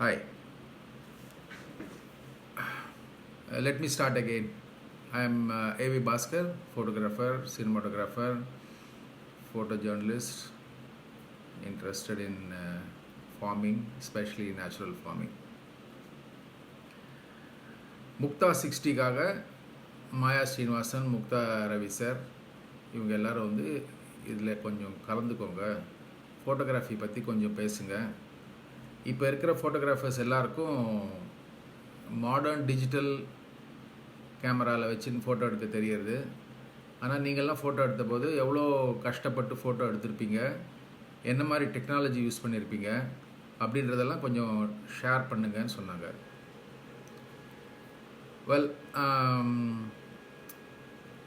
Hi. Let me start again. I am A.V. Bhaskar, photographer, cinematographer, photojournalist, interested in farming, especially natural farming. Muktha 60க்காக Maya Srinivasan, Muktha Ravi sir இவங்க எல்லோரும் வந்து இதில் கொஞ்சம் கலந்துக்கோங்க, ஃபோட்டோகிராஃபி பற்றி கொஞ்சம் பேசுங்க. இப்போ இருக்கிற ஃபோட்டோகிராஃபர்ஸ் எல்லாருக்கும் மாடர்ன் டிஜிட்டல் கேமராவில் வச்சுன்னு ஃபோட்டோ எடுக்க தெரியுது. ஆனால் நீங்கள்லாம் ஃபோட்டோ எடுத்த போது எவ்வளோ கஷ்டப்பட்டு ஃபோட்டோ எடுத்திருப்பீங்க, என்ன மாதிரி டெக்னாலஜி யூஸ் பண்ணியிருப்பீங்க அப்படின்றதெல்லாம் கொஞ்சம் ஷேர் பண்ணுங்கன்னு சொன்னாங்க. Well,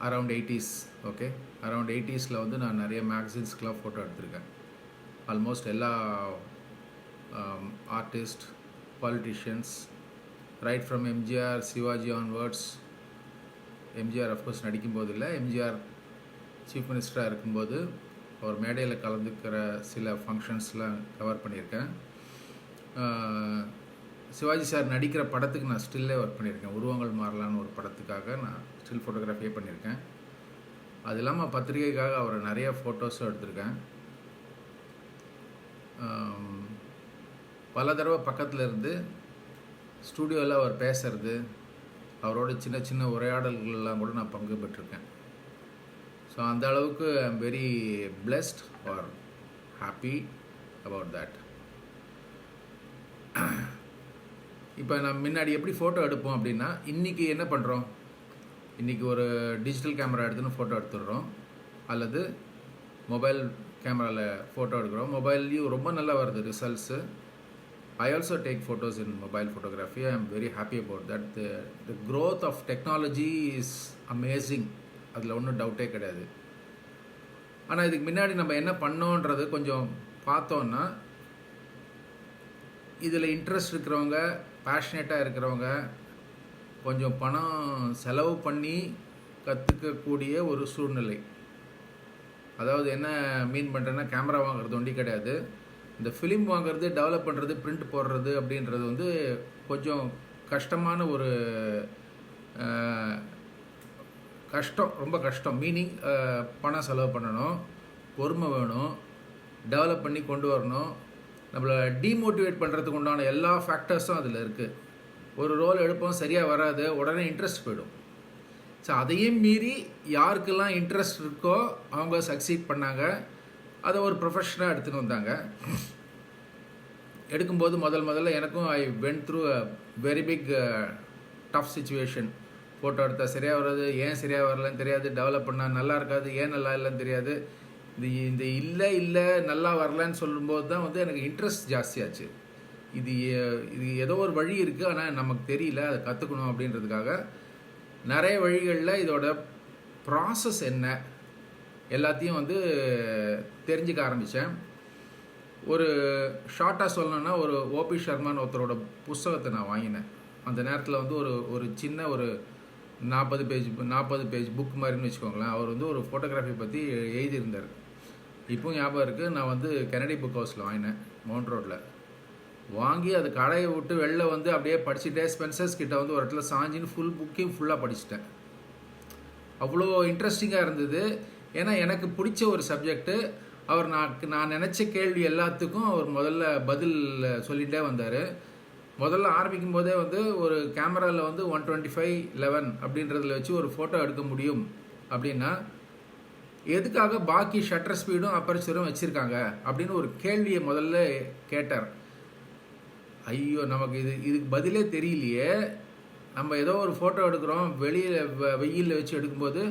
around 80s, okay, around 80ஸில் வந்து நான் நிறைய மேகசின்ஸ்க்கெலாம் ஃபோட்டோ எடுத்திருக்கேன். ஆல்மோஸ்ட் எல்லா artists, politicians, right from MGR, Shivaji onwards. MGR of course நடிக்கும்போது இல்லை, MGR சீஃப் மினிஸ்டராக இருக்கும்போது அவர் மேடையில் கலந்துக்கிற சில ஃபங்க்ஷன்ஸ்லாம் கவர் பண்ணியிருக்கேன். சிவாஜி சார் நடிக்கிற படத்துக்கு நான் ஸ்டில்லே ஒர்க் பண்ணியிருக்கேன். உருவங்கள் மாறலான்னு ஒரு படத்துக்காக நான் ஸ்டில் ஃபோட்டோகிராஃபியே பண்ணியிருக்கேன். அது இல்லாமல் பத்திரிகைக்காக அவரை நிறைய ஃபோட்டோஸும் எடுத்திருக்கேன். பல தடவை பக்கத்தில் இருந்து ஸ்டூடியோவில் அவர் பேசுறது, அவரோட சின்ன சின்ன உரையாடல்கள்லாம் கூட நான் பங்கு பெற்றிருக்கேன். ஸோ அந்த அளவுக்கு I am very blessed are happy about that. இப்போ நான் முன்னாடி எப்படி ஃபோட்டோ எடுப்போம் அப்படின்னா, இன்றைக்கி என்ன பண்ணுறோம், இன்றைக்கி ஒரு டிஜிட்டல் கேமரா எடுத்துன்னு ஃபோட்டோ எடுத்துடுறோம், அல்லது மொபைல் கேமராவில் ஃபோட்டோ எடுக்கிறோம். மொபைல்லையும் ரொம்ப நல்லா வருது results. I also take photos in mobile photography. I am very happy about that. The growth of technology is amazing. அதில் ஒன்றும் டவுட்டே கிடையாது. ஆனால் இதுக்கு முன்னாடி நம்ம என்ன பண்ணோன்றது கொஞ்சம் பார்த்தோன்னா, இதில் இன்ட்ரெஸ்ட் இருக்கிறவங்க, பேஷனேட்டாக இருக்கிறவங்க கொஞ்சம் பணம் செலவு பண்ணி கற்றுக்கக்கூடிய ஒரு சூழ்நிலை. அதாவது என்ன மீன் பண்ணுறேன்னா, கேமரா வாங்குறது ஒண்டி கிடையாது, இந்த ஃபிலிம் வாங்குறது, டெவலப் பண்ணுறது, பிரிண்ட் போடுறது அப்படின்றது வந்து கொஞ்சம் கஷ்டமான ஒரு கஷ்டம், ரொம்ப கஷ்டம். மீனிங் பணம் செலவு பண்ணணும், பொறுமை வேணும், டெவலப் பண்ணி கொண்டு வரணும். நம்மளை டீமோட்டிவேட் பண்ணுறதுக்கு உண்டான எல்லா ஃபேக்டர்ஸும் அதில் இருக்குது. ஒரு ரோல் எடுப்போம், சரியாக வராது, உடனே இன்ட்ரெஸ்ட் போயிடும். ஸோ அதையும் மீறி யாருக்கெல்லாம் இன்ட்ரெஸ்ட் இருக்கோ அவங்க சக்சீட் பண்ணாங்க, அதை ஒரு ப்ரொஃபஷனாக எடுத்துன்னு வந்தாங்க. எடுக்கும்போது முதல்ல எனக்கும் I went through a very big tough situation. Photo எடுத்தால் சரியாக வராது, ஏன் சரியாக வரலன்னு தெரியாது, டெவலப் பண்ணால் நல்லா இருக்காது, ஏன் நல்லா இல்லைன்னு தெரியாது. இந்த இல்லை நல்லா வரலன்னு சொல்லும்போது தான் வந்து எனக்கு இன்ட்ரெஸ்ட் ஜாஸ்தியாச்சு. இது ஏதோ ஒரு வழி இருக்குது, ஆனால் நமக்கு தெரியல, அதை கற்றுக்கணும் அப்படின்றதுக்காக நிறைய வழிகளில் இதோட ப்ராசஸ் என்ன எல்லாத்தையும் வந்து தெரிஞ்சுக்க ஆரம்பித்தேன். ஒரு ஷார்ட்டாக சொல்லணுன்னா, ஒரு ஓபி சர்மான்னு ஒருத்தரோட புஸ்தகத்தை நான் வாங்கினேன். அந்த நேரத்தில் வந்து ஒரு சின்ன ஒரு 40 பேஜ் புக் மாதிரின்னு வச்சுக்கோங்களேன். அவர் வந்து ஒரு ஃபோட்டோகிராஃபி பற்றி எழுதியிருந்தார். இப்போவும் ஞாபகம் இருக்குது. நான் வந்து கெனடி புக் ஹவுஸில் வாங்கினேன், மவுண்ட் ரோட்டில். வாங்கி அது கடையை விட்டு வெளில வந்து அப்படியே படிச்சுட்டே ஸ்பென்சர்ஸ் கிட்ட வந்து ஒரு இடத்துல சாஞ்சின்னு ஃபுல் புக்கையும் ஃபுல்லாக படிச்சுட்டேன். அவ்வளோ இன்ட்ரெஸ்டிங்காக இருந்தது. ஏன்னா எனக்கு பிடிச்ச ஒரு சப்ஜெக்டு. அவர் நான் நினச்ச கேள்வி எல்லாத்துக்கும் அவர் முதல்ல பதில் சொல்லிகிட்டே வந்தார். முதல்ல ஆரம்பிக்கும் போதே வந்து ஒரு கேமராவில் வந்து 125:11 அப்படின்றதில் வச்சு ஒரு ஃபோட்டோ எடுக்க முடியும் அப்படின்னா, எதுக்காக பாக்கி ஷட்டர் ஸ்பீடும் அப்பர்ச்சரும் வச்சுருக்காங்க அப்படின்னு ஒரு கேள்வியை முதல்ல கேட்டார். ஐயோ, நமக்கு இதுக்கு பதிலே தெரியலையே. நம்ம ஏதோ ஒரு ஃபோட்டோ எடுக்கிறோம், வெளியில் வெயிலில் வச்சு எடுக்கும்போது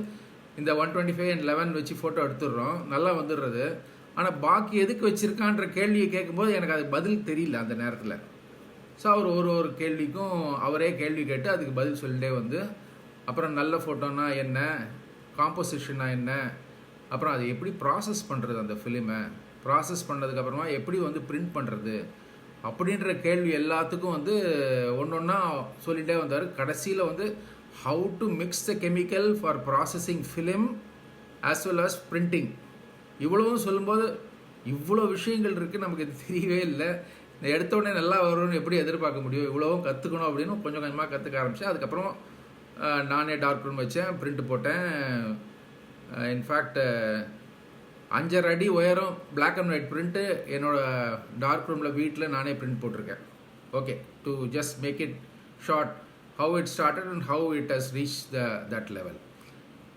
இந்த 125:11 வச்சு ஃபோட்டோ எடுத்துடுறோம், நல்லா வந்துடுறது. ஆனால் பாக்கி எதுக்கு வச்சுருக்கான்ற கேள்வியை கேட்கும்போது எனக்கு அது பதில் தெரியல அந்த நேரத்தில். ஸோ அவர் ஒரு கேள்விக்கும் அவரே கேள்வி கேட்டு அதுக்கு பதில் சொல்லிட்டே வந்து, அப்புறம் நல்ல ஃபோட்டோனா என்ன, காம்போசிஷனா என்ன, அப்புறம் அதை எப்படி ப்ராசஸ் பண்ணுறது, அந்த ஃபிலிமை ப்ராசஸ் பண்ணதுக்கப்புறமா எப்படி வந்து பிரிண்ட் பண்ணுறது அப்படின்ற கேள்வி எல்லாத்துக்கும் வந்து ஒன்றா சொல்லிகிட்டே வந்தார். கடைசியில் வந்து how to mix the chemical for processing film as well as printing. இவ்வளவும் சொல்லும்போது இவ்வளோ விஷயங்கள் இருக்குது, நமக்கு இது தெரியவே இல்லை. எடுத்த உடனே நல்லா வரும்னு எப்படி எதிர்பார்க்க முடியும், இவ்வளவும் கற்றுக்கணும் அப்படின்னு கொஞ்சம் கொஞ்சமாக கற்றுக்க ஆரம்பித்தேன். அதுக்கப்புறம் நானே டார்க் ரூம் வச்சேன், பிரிண்ட் போட்டேன். இன்ஃபேக்ட் 5.5 அடி உயரம் பிளாக் அண்ட் ஒயிட் பிரிண்ட்டு என்னோடய டார்க் ரூமில் வீட்டில் நானே பிரிண்ட் போட்டிருக்கேன். Okay, to just make it short how it started and how it has reach that level.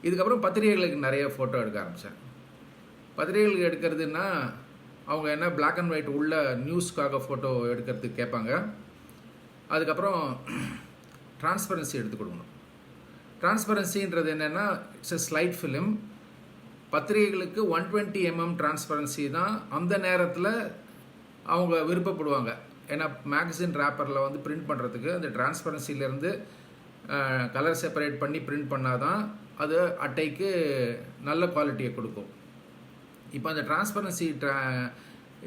இதுக்கப்புறம் பத்திரிகைகளுக்கு நிறைய ஃபோட்டோ எடுக்க ஆரம்பித்தேன். பத்திரிகைகளுக்கு எடுக்கிறதுனா அவங்க என்ன பிளாக் அண்ட் ஒயிட் உள்ள நியூஸ்க்காக ஃபோட்டோ எடுக்கிறதுக்கு கேட்பாங்க. அதுக்கப்புறம் டிரான்ஸ்பரன்சி எடுத்து கொடுக்கணும். டிரான்ஸ்பரன்சின்றது என்னென்னா இட்ஸ் எ ஸ்லைட் ஃபிலிம். பத்திரிகைகளுக்கு 120 mm டிரான்ஸ்பரன்சி தான் அந்த நேரத்தில் அவங்க விருப்பப்படுவாங்க. ஏன்னா மேகசின் ரேப்பரில் வந்து பிரிண்ட் பண்ணுறதுக்கு அந்த டிரான்ஸ்பரன்சிலேருந்து கலர் செப்பரேட் பண்ணி பிரிண்ட் பண்ணால் தான் அது அட்டைக்கு நல்ல குவாலிட்டியை கொடுக்கும். இப்போ அந்த டிரான்ஸ்பரன்சி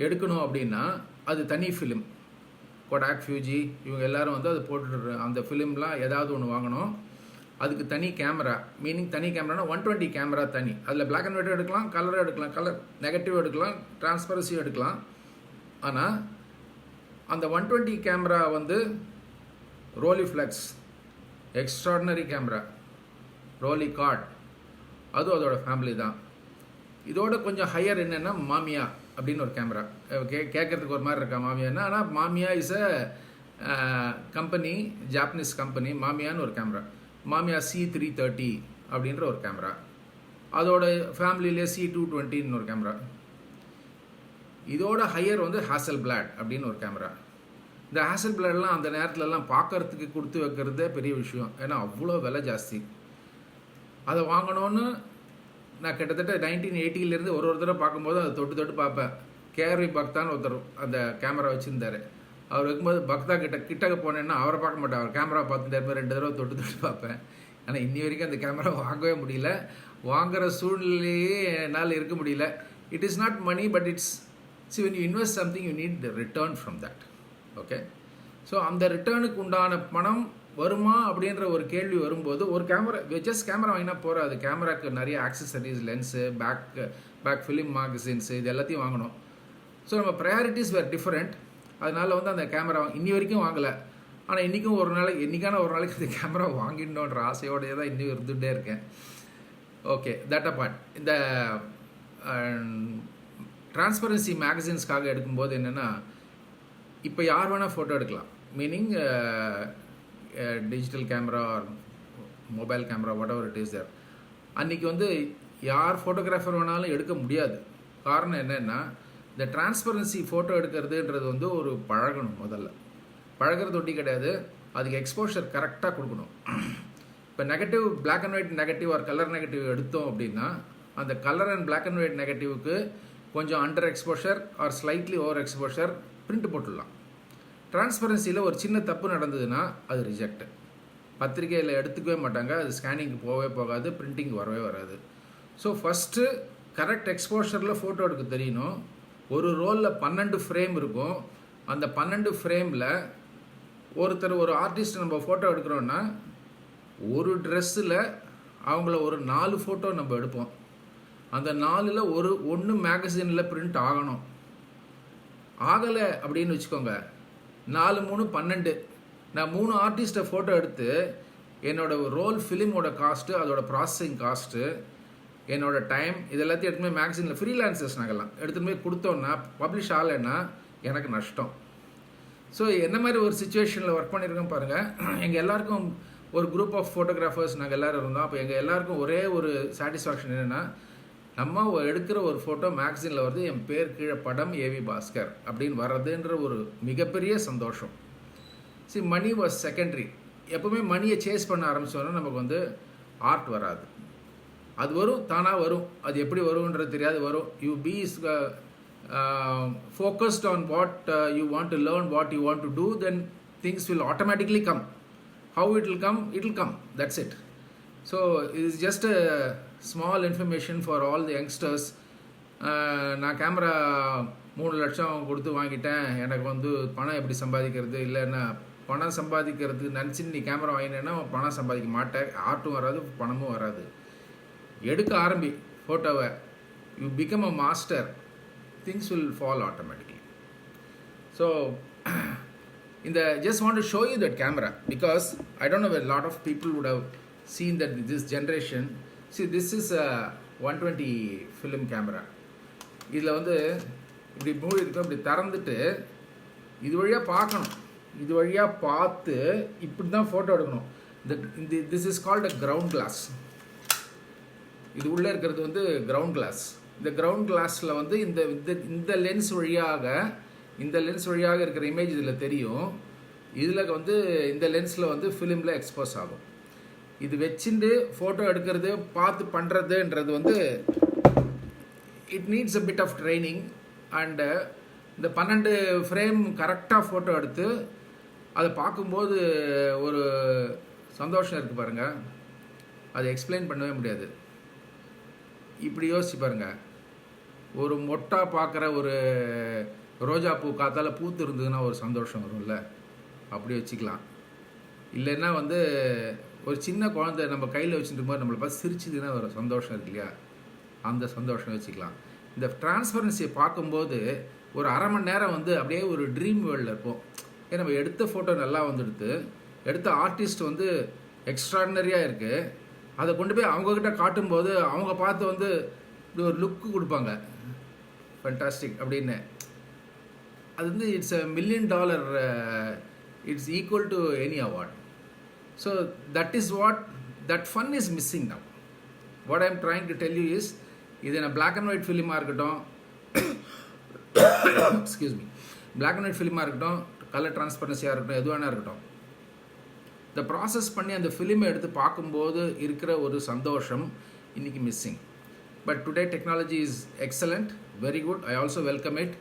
எடுக்கணும் அப்படின்னா அது தனி ஃபிலிம். கோடாக், ஃபியூஜி இவங்க எல்லோரும் வந்து அது போட்டு அந்த ஃபிலிம்லாம் ஏதாவது ஒன்று வாங்கணும். அதுக்கு தனி கேமரா, மீனிங் தனி கேமரானா 120 கேமரா தனி. அதில் பிளாக் அண்ட் ஒயிட் எடுக்கலாம், கலரும் எடுக்கலாம், கலர் நெகட்டிவ் எடுக்கலாம், டிரான்ஸ்பரன்சியும் எடுக்கலாம். ஆனால் அந்த 120 கேமரா வந்து ரோலிஃப்ளெக்ஸ், எக்ஸ்ட்ராடினரி கேமரா, ரோலி கார்ட், அதுவும் அதோட ஃபேமிலி தான். இதோட கொஞ்சம் ஹையர் என்னென்னா மாமியா அப்படின்னு ஒரு கேமரா. கேட்குறதுக்கு ஒரு மாதிரி இருக்கா மாமியான்னா, ஆனால் Mamiya is a company, Japanese company. மாமியான்னு ஒரு கேமரா, மாமியா C330 அப்படின்ற ஒரு கேமரா. அதோட ஃபேமிலியிலே C220ன்னு ஒரு கேமரா. இதோட ஹையர் வந்து ஹாசல்பிளாட் அப்படின்னு ஒரு கேமரா. இந்த ஹாசல்பிளாட்லாம் அந்த நேரத்துலலாம் பார்க்கறதுக்கு கொடுத்து வைக்கிறதே பெரிய விஷயம். ஏன்னா அவ்வளோ விலை ஜாஸ்தி. அதை வாங்கணும்னு நான் கிட்டத்தட்ட 1980 ஒரு தடவை பார்க்கும்போது அதை தொட்டு பார்ப்பேன். கேஆர்வி பக்தான்னு ஒருத்தர் அந்த கேமரா வச்சுருந்தார். அவர் வைக்கும்போது பக்தா கிட்டக்க போனேன்னா அவரை பார்க்க மாட்டேன், அவர் கேமரா பார்த்துட்டே 2 தடவை தொட்டு பார்ப்பேன். ஆனால் இன்னி வரைக்கும் அந்த கேமரா வாங்கவே முடியல. வாங்குகிற சூழ்நிலையே என்னால் இருக்க முடியல. It is not money, but it's when you invest something you need the return from that. Okay, so அந்த ரிட்டர்னுக்கு உண்டான பணம் வருமா அப்படின்ற ஒரு கேள்வி வரும்போது ஒரு கேமரா, ஜஸ்ட் கேமரா வாங்கினா போகாது. கேமராக்கு நிறைய accessories, lens, back film magazines, இது எல்லாத்தையும் வாங்கணும். ஸோ நம்ம ப்ரையாரிட்டிஸ் வேர் டிஃப்ரெண்ட். அதனால் வந்து அந்த கேமரா இன்னி வரைக்கும் வாங்கலை. ஆனால் என்றைக்கான ஒரு நாளைக்கு அந்த கேமரா வாங்கிடணுன்ற ஆசையோடையே தான் இன்னும் இருந்துகிட்டே இருக்கேன். ஓகே, தட் அபார்ட், இந்த டிரான்ஸ்பரன்சி மேகசின்ஸ்க்காக எடுக்கும்போது என்னென்னா, இப்போ யார் வேணால் ஃபோட்டோ எடுக்கலாம். Meaning digital camera or mobile camera, whatever it is there. அன்றைக்கி வந்து யார் ஃபோட்டோகிராஃபர் வேணாலும் எடுக்க முடியாது. காரணம் என்னென்னா, இந்த டிரான்ஸ்பரன்சி ஃபோட்டோ எடுக்கிறதுன்றது வந்து ஒரு பழகணும். முதல்ல பழகிறது ஒட்டி கிடையாது, அதுக்கு எக்ஸ்போஷர் கரெக்டாக கொடுக்கணும். இப்போ negative, black and white negative or colour negative எடுத்தோம் அப்படின்னா, அந்த colour and black and white நெகட்டிவ்க்கு கொஞ்சம் under exposure or slightly over exposure print போட்டுடலாம். டிரான்ஸ்பரன்சியில் ஒரு சின்ன தப்பு நடந்ததுன்னா அது ரிஜெக்ட். பத்திரிகையில் எடுத்துக்கவே மாட்டாங்க, அது ஸ்கேனிங்க்கு போகவே போகாது, பிரிண்டிங் வரவே வராது. ஸோ ஃபஸ்ட்டு கரெக்ட் எக்ஸ்போஷரில் ஃபோட்டோ எடுக்க தெரியணும். ஒரு ரோலில் 12 ஃப்ரேம் இருக்கும். அந்த 12 ஃப்ரேமில் ஒரு ஆர்டிஸ்ட் நம்ம ஃபோட்டோ எடுக்கிறோன்னா ஒரு ட்ரெஸ்ஸில் அவங்கள ஒரு 4 ஃபோட்டோ நம்ம எடுப்போம். அந்த 4ல் ஒன்று மேகசினில் பிரிண்ட் ஆகணும். ஆகலை அப்படின்னு வச்சுக்கோங்க, 4 3 12. நான் 3 ஆர்டிஸ்ட்டை ஃபோட்டோ எடுத்து என்னோடய ரோல் ஃபிலிமோட காஸ்ட்டு, அதோட ப்ராசஸிங் காஸ்ட்டு, என்னோட டைம், இதெல்லாத்தையும் எடுத்துகிட்டு போய் மேகசினில் ஃப்ரீலான்சர்ஸ் நாங்கள்லாம் எடுத்துகிட்டு போய் கொடுத்தோன்னா பப்ளிஷ் ஆகலைன்னா எனக்கு நஷ்டம். ஸோ என்ன மாதிரி ஒரு சுச்சுவேஷனில் ஒர்க் பண்ணியிருக்கோம் பாருங்கள். எங்கள் எல்லாருக்கும் ஒரு குரூப் ஆஃப் ஃபோட்டோகிராஃபர்ஸ் நாங்கள் எல்லோரும் இருந்தோம். அப்போ எங்கள் எல்லாருக்கும் ஒரே ஒரு சாட்டிஸ்ஃபேக்ஷன் என்னென்னா, நம்ம எடுக்கிற ஒரு ஃபோட்டோ மேகசினில் வருது, என் பேர் கீழே படம் ஏவி பாஸ்கர் அப்படின்னு வர்றதுன்ற ஒரு மிகப்பெரிய சந்தோஷம். Money was secondary. எப்போவுமே மணியை சேஸ் பண்ண ஆரம்பித்தோன்னா நமக்கு வந்து ஆர்ட் வராது. அது வரும், தானாக வரும். அது எப்படி வரும்ன்றது தெரியாது, வரும். You be focused on what you want to learn, what you want to do, then things will automatically come. How it will come, that's it. So it is just a small information for all the youngsters. நான் camera 3 லட்சம் கொடுத்து வாங்கிட்டேன், எனக்கு வந்து பணம் எப்படி சம்பாதிக்கிறது, இல்லைன்னா பணம் சம்பாதிக்கிறது நினச்சின்னு நீ கேமரா வாங்கினேன்னா பணம் சம்பாதிக்க மாட்டேன், ஆர்ட்டும் வராது, பணமும் வராது. எடுக்க ஆரம்பி ஃபோட்டோவை, you become a master, things will fall automatically. So இந்த just want to show you that camera because I don't know, a lot of people would have seen that this generation. See, this is a 120 film camera. இதில் வந்து இப்படி மூடி இருக்கும், இப்படி திறந்துட்டு இது வழியாக பார்க்கணும், இது வழியாக பார்த்து இப்படி தான் ஃபோட்டோ எடுக்கணும். இந்த this is called a ground glass. இது உள்ளே இருக்கிறது வந்து கிரவுண்ட் கிளாஸ். இந்த கிரவுண்ட் கிளாஸில் வந்து இந்த லென்ஸ் வழியாக இருக்கிற இமேஜ் இதில் தெரியும். இதில் வந்து இந்த லென்ஸில் வந்து ஃபிலிமில் எக்ஸ்போஸ் ஆகும். இது வச்சுட்டு ஃபோட்டோ எடுக்கிறது பார்த்து பண்ணுறதுன்றது வந்து it needs a bit of training. And இந்த 12 ஃப்ரேம் கரெக்டாக ஃபோட்டோ எடுத்து அதை பார்க்கும்போது ஒரு சந்தோஷம் இருக்குது பாருங்கள், அதை எக்ஸ்பிளைன் பண்ணவே முடியாது. இப்படி யோசிச்சு பாருங்கள், ஒரு மொட்டாக பார்க்குற ஒரு ரோஜா பூ காத்தால் பூத்து இருந்ததுன்னா ஒரு சந்தோஷம் வரும்ல, அப்படி வச்சுக்கலாம். இல்லைன்னா வந்து ஒரு சின்ன குழந்தை நம்ம கையில் வச்சுட்டு போது நம்மளை பார்த்து சிரிச்சுதுன்னா ஒரு சந்தோஷம் இருக்கு இல்லையா, அந்த சந்தோஷம் வச்சுக்கலாம். இந்த டிரான்ஸ்பரன்சியை பார்க்கும்போது ஒரு அரை மணி நேரம் வந்து அப்படியே ஒரு ட்ரீம் வேர்ல்டில் இருப்போம். ஏன்னா நம்ம எடுத்த ஃபோட்டோ நல்லா வந்துடுது, எடுத்த ஆர்டிஸ்ட் வந்து எக்ஸ்ட்ராடினரியாக இருக்குது, அதை கொண்டு போய் அவங்கக்கிட்ட காட்டும்போது அவங்க பார்த்து வந்து இப்படி ஒரு லுக்கு கொடுப்பாங்க, ஃபேண்டாஸ்டிக் அப்படின்னு. அது வந்து it's $1 million, it's equal to any award. So that fun is missing now. What I'm trying to tell you is, இது நான் black and white ஃபிலிமாக இருக்கட்டும், excuse me, black and white ஃபிலிமாக இருக்கட்டும், கலர் டிரான்ஸ்பரன்சியாக இருக்கட்டும், எதுவானா இருக்கட்டும், இந்த ப்ராசஸ் பண்ணி அந்த ஃபிலிமை எடுத்து பார்க்கும்போது இருக்கிற ஒரு சந்தோஷம் இன்றைக்கி missing. But today technology is excellent, very good, I also welcome it.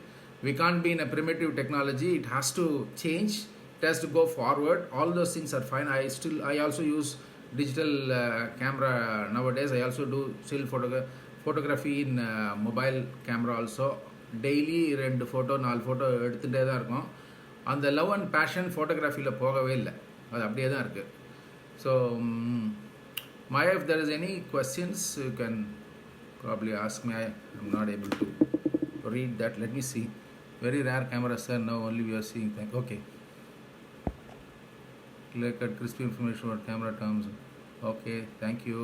We can't be in a primitive technology, it has to change, it has to go forward. All those things are fine. I also use digital camera nowadays. I also do still photography in mobile camera also. Daily 2 photo 4 photo எடுத்துகிட்டே தான் இருக்கும். அந்த love and fashion ஃபோட்டோகிராஃபியில் போகவே இல்லை, அது அப்படியே தான் இருக்குது. So Maya, if there is any questions you can probably ask me. I'm not able to read that. Let me see. Very rare camera sir, now only we are seeing things. Okay, clear cut crispy information about camera terms. Okay, thank you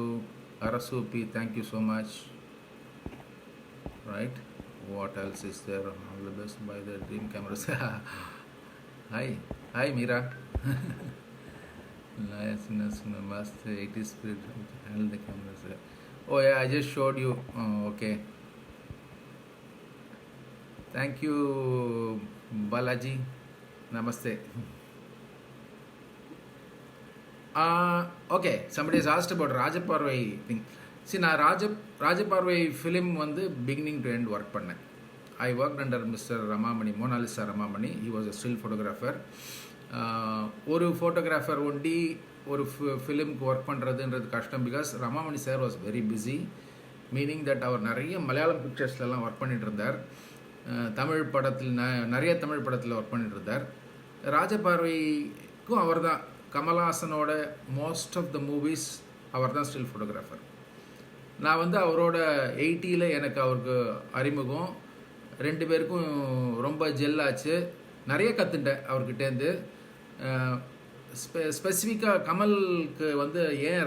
Arasupi, thank you so much. Right, what else is there? All the best by the dream cameras. Hi Meera. Nice, must 80s spirit handle the cameras. Oh yeah, I just showed you. Okay, thank you Balaji, namaste. Okay, somebody has asked about Rajaparvai thing. See, நான் Raja Paarvai film வந்து beginning to end work பண்ணேன். I worked under Mr. Ramamani, Monalisa Ramamani. He was a still photographer. ஒரு photographer ஒண்டி ஒரு ஃபிலிம்க்கு work பண்ணுறதுன்றது கஷ்டம். Because Ramamani sir was very busy, meaning that அவர் நிறைய மலையாளம் பிக்சர்ஸ்லாம் ஒர்க் பண்ணிட்டு இருந்தார். தமிழ் படத்தில் நிறைய தமிழ் படத்தில் ஒர்க் பண்ணிட்டு இருந்தார். ராஜபார்வைக்கும் அவர் தான், கமல்ஹாசனோட மோஸ்ட் ஆஃப் த மூவிஸ் அவர் தான் ஸ்டில் ஃபோட்டோகிராஃபர். நான் வந்து அவரோட 80s எனக்கு அவருக்கு அறிமுகம், 2 பேருக்கும் ரொம்ப ஜெல்லாச்சு, நிறைய கற்றுட்டேன் அவர்கிட்டேருந்து. ஸ்பெசிஃபிக்காக கமலுக்கு வந்து ஏன்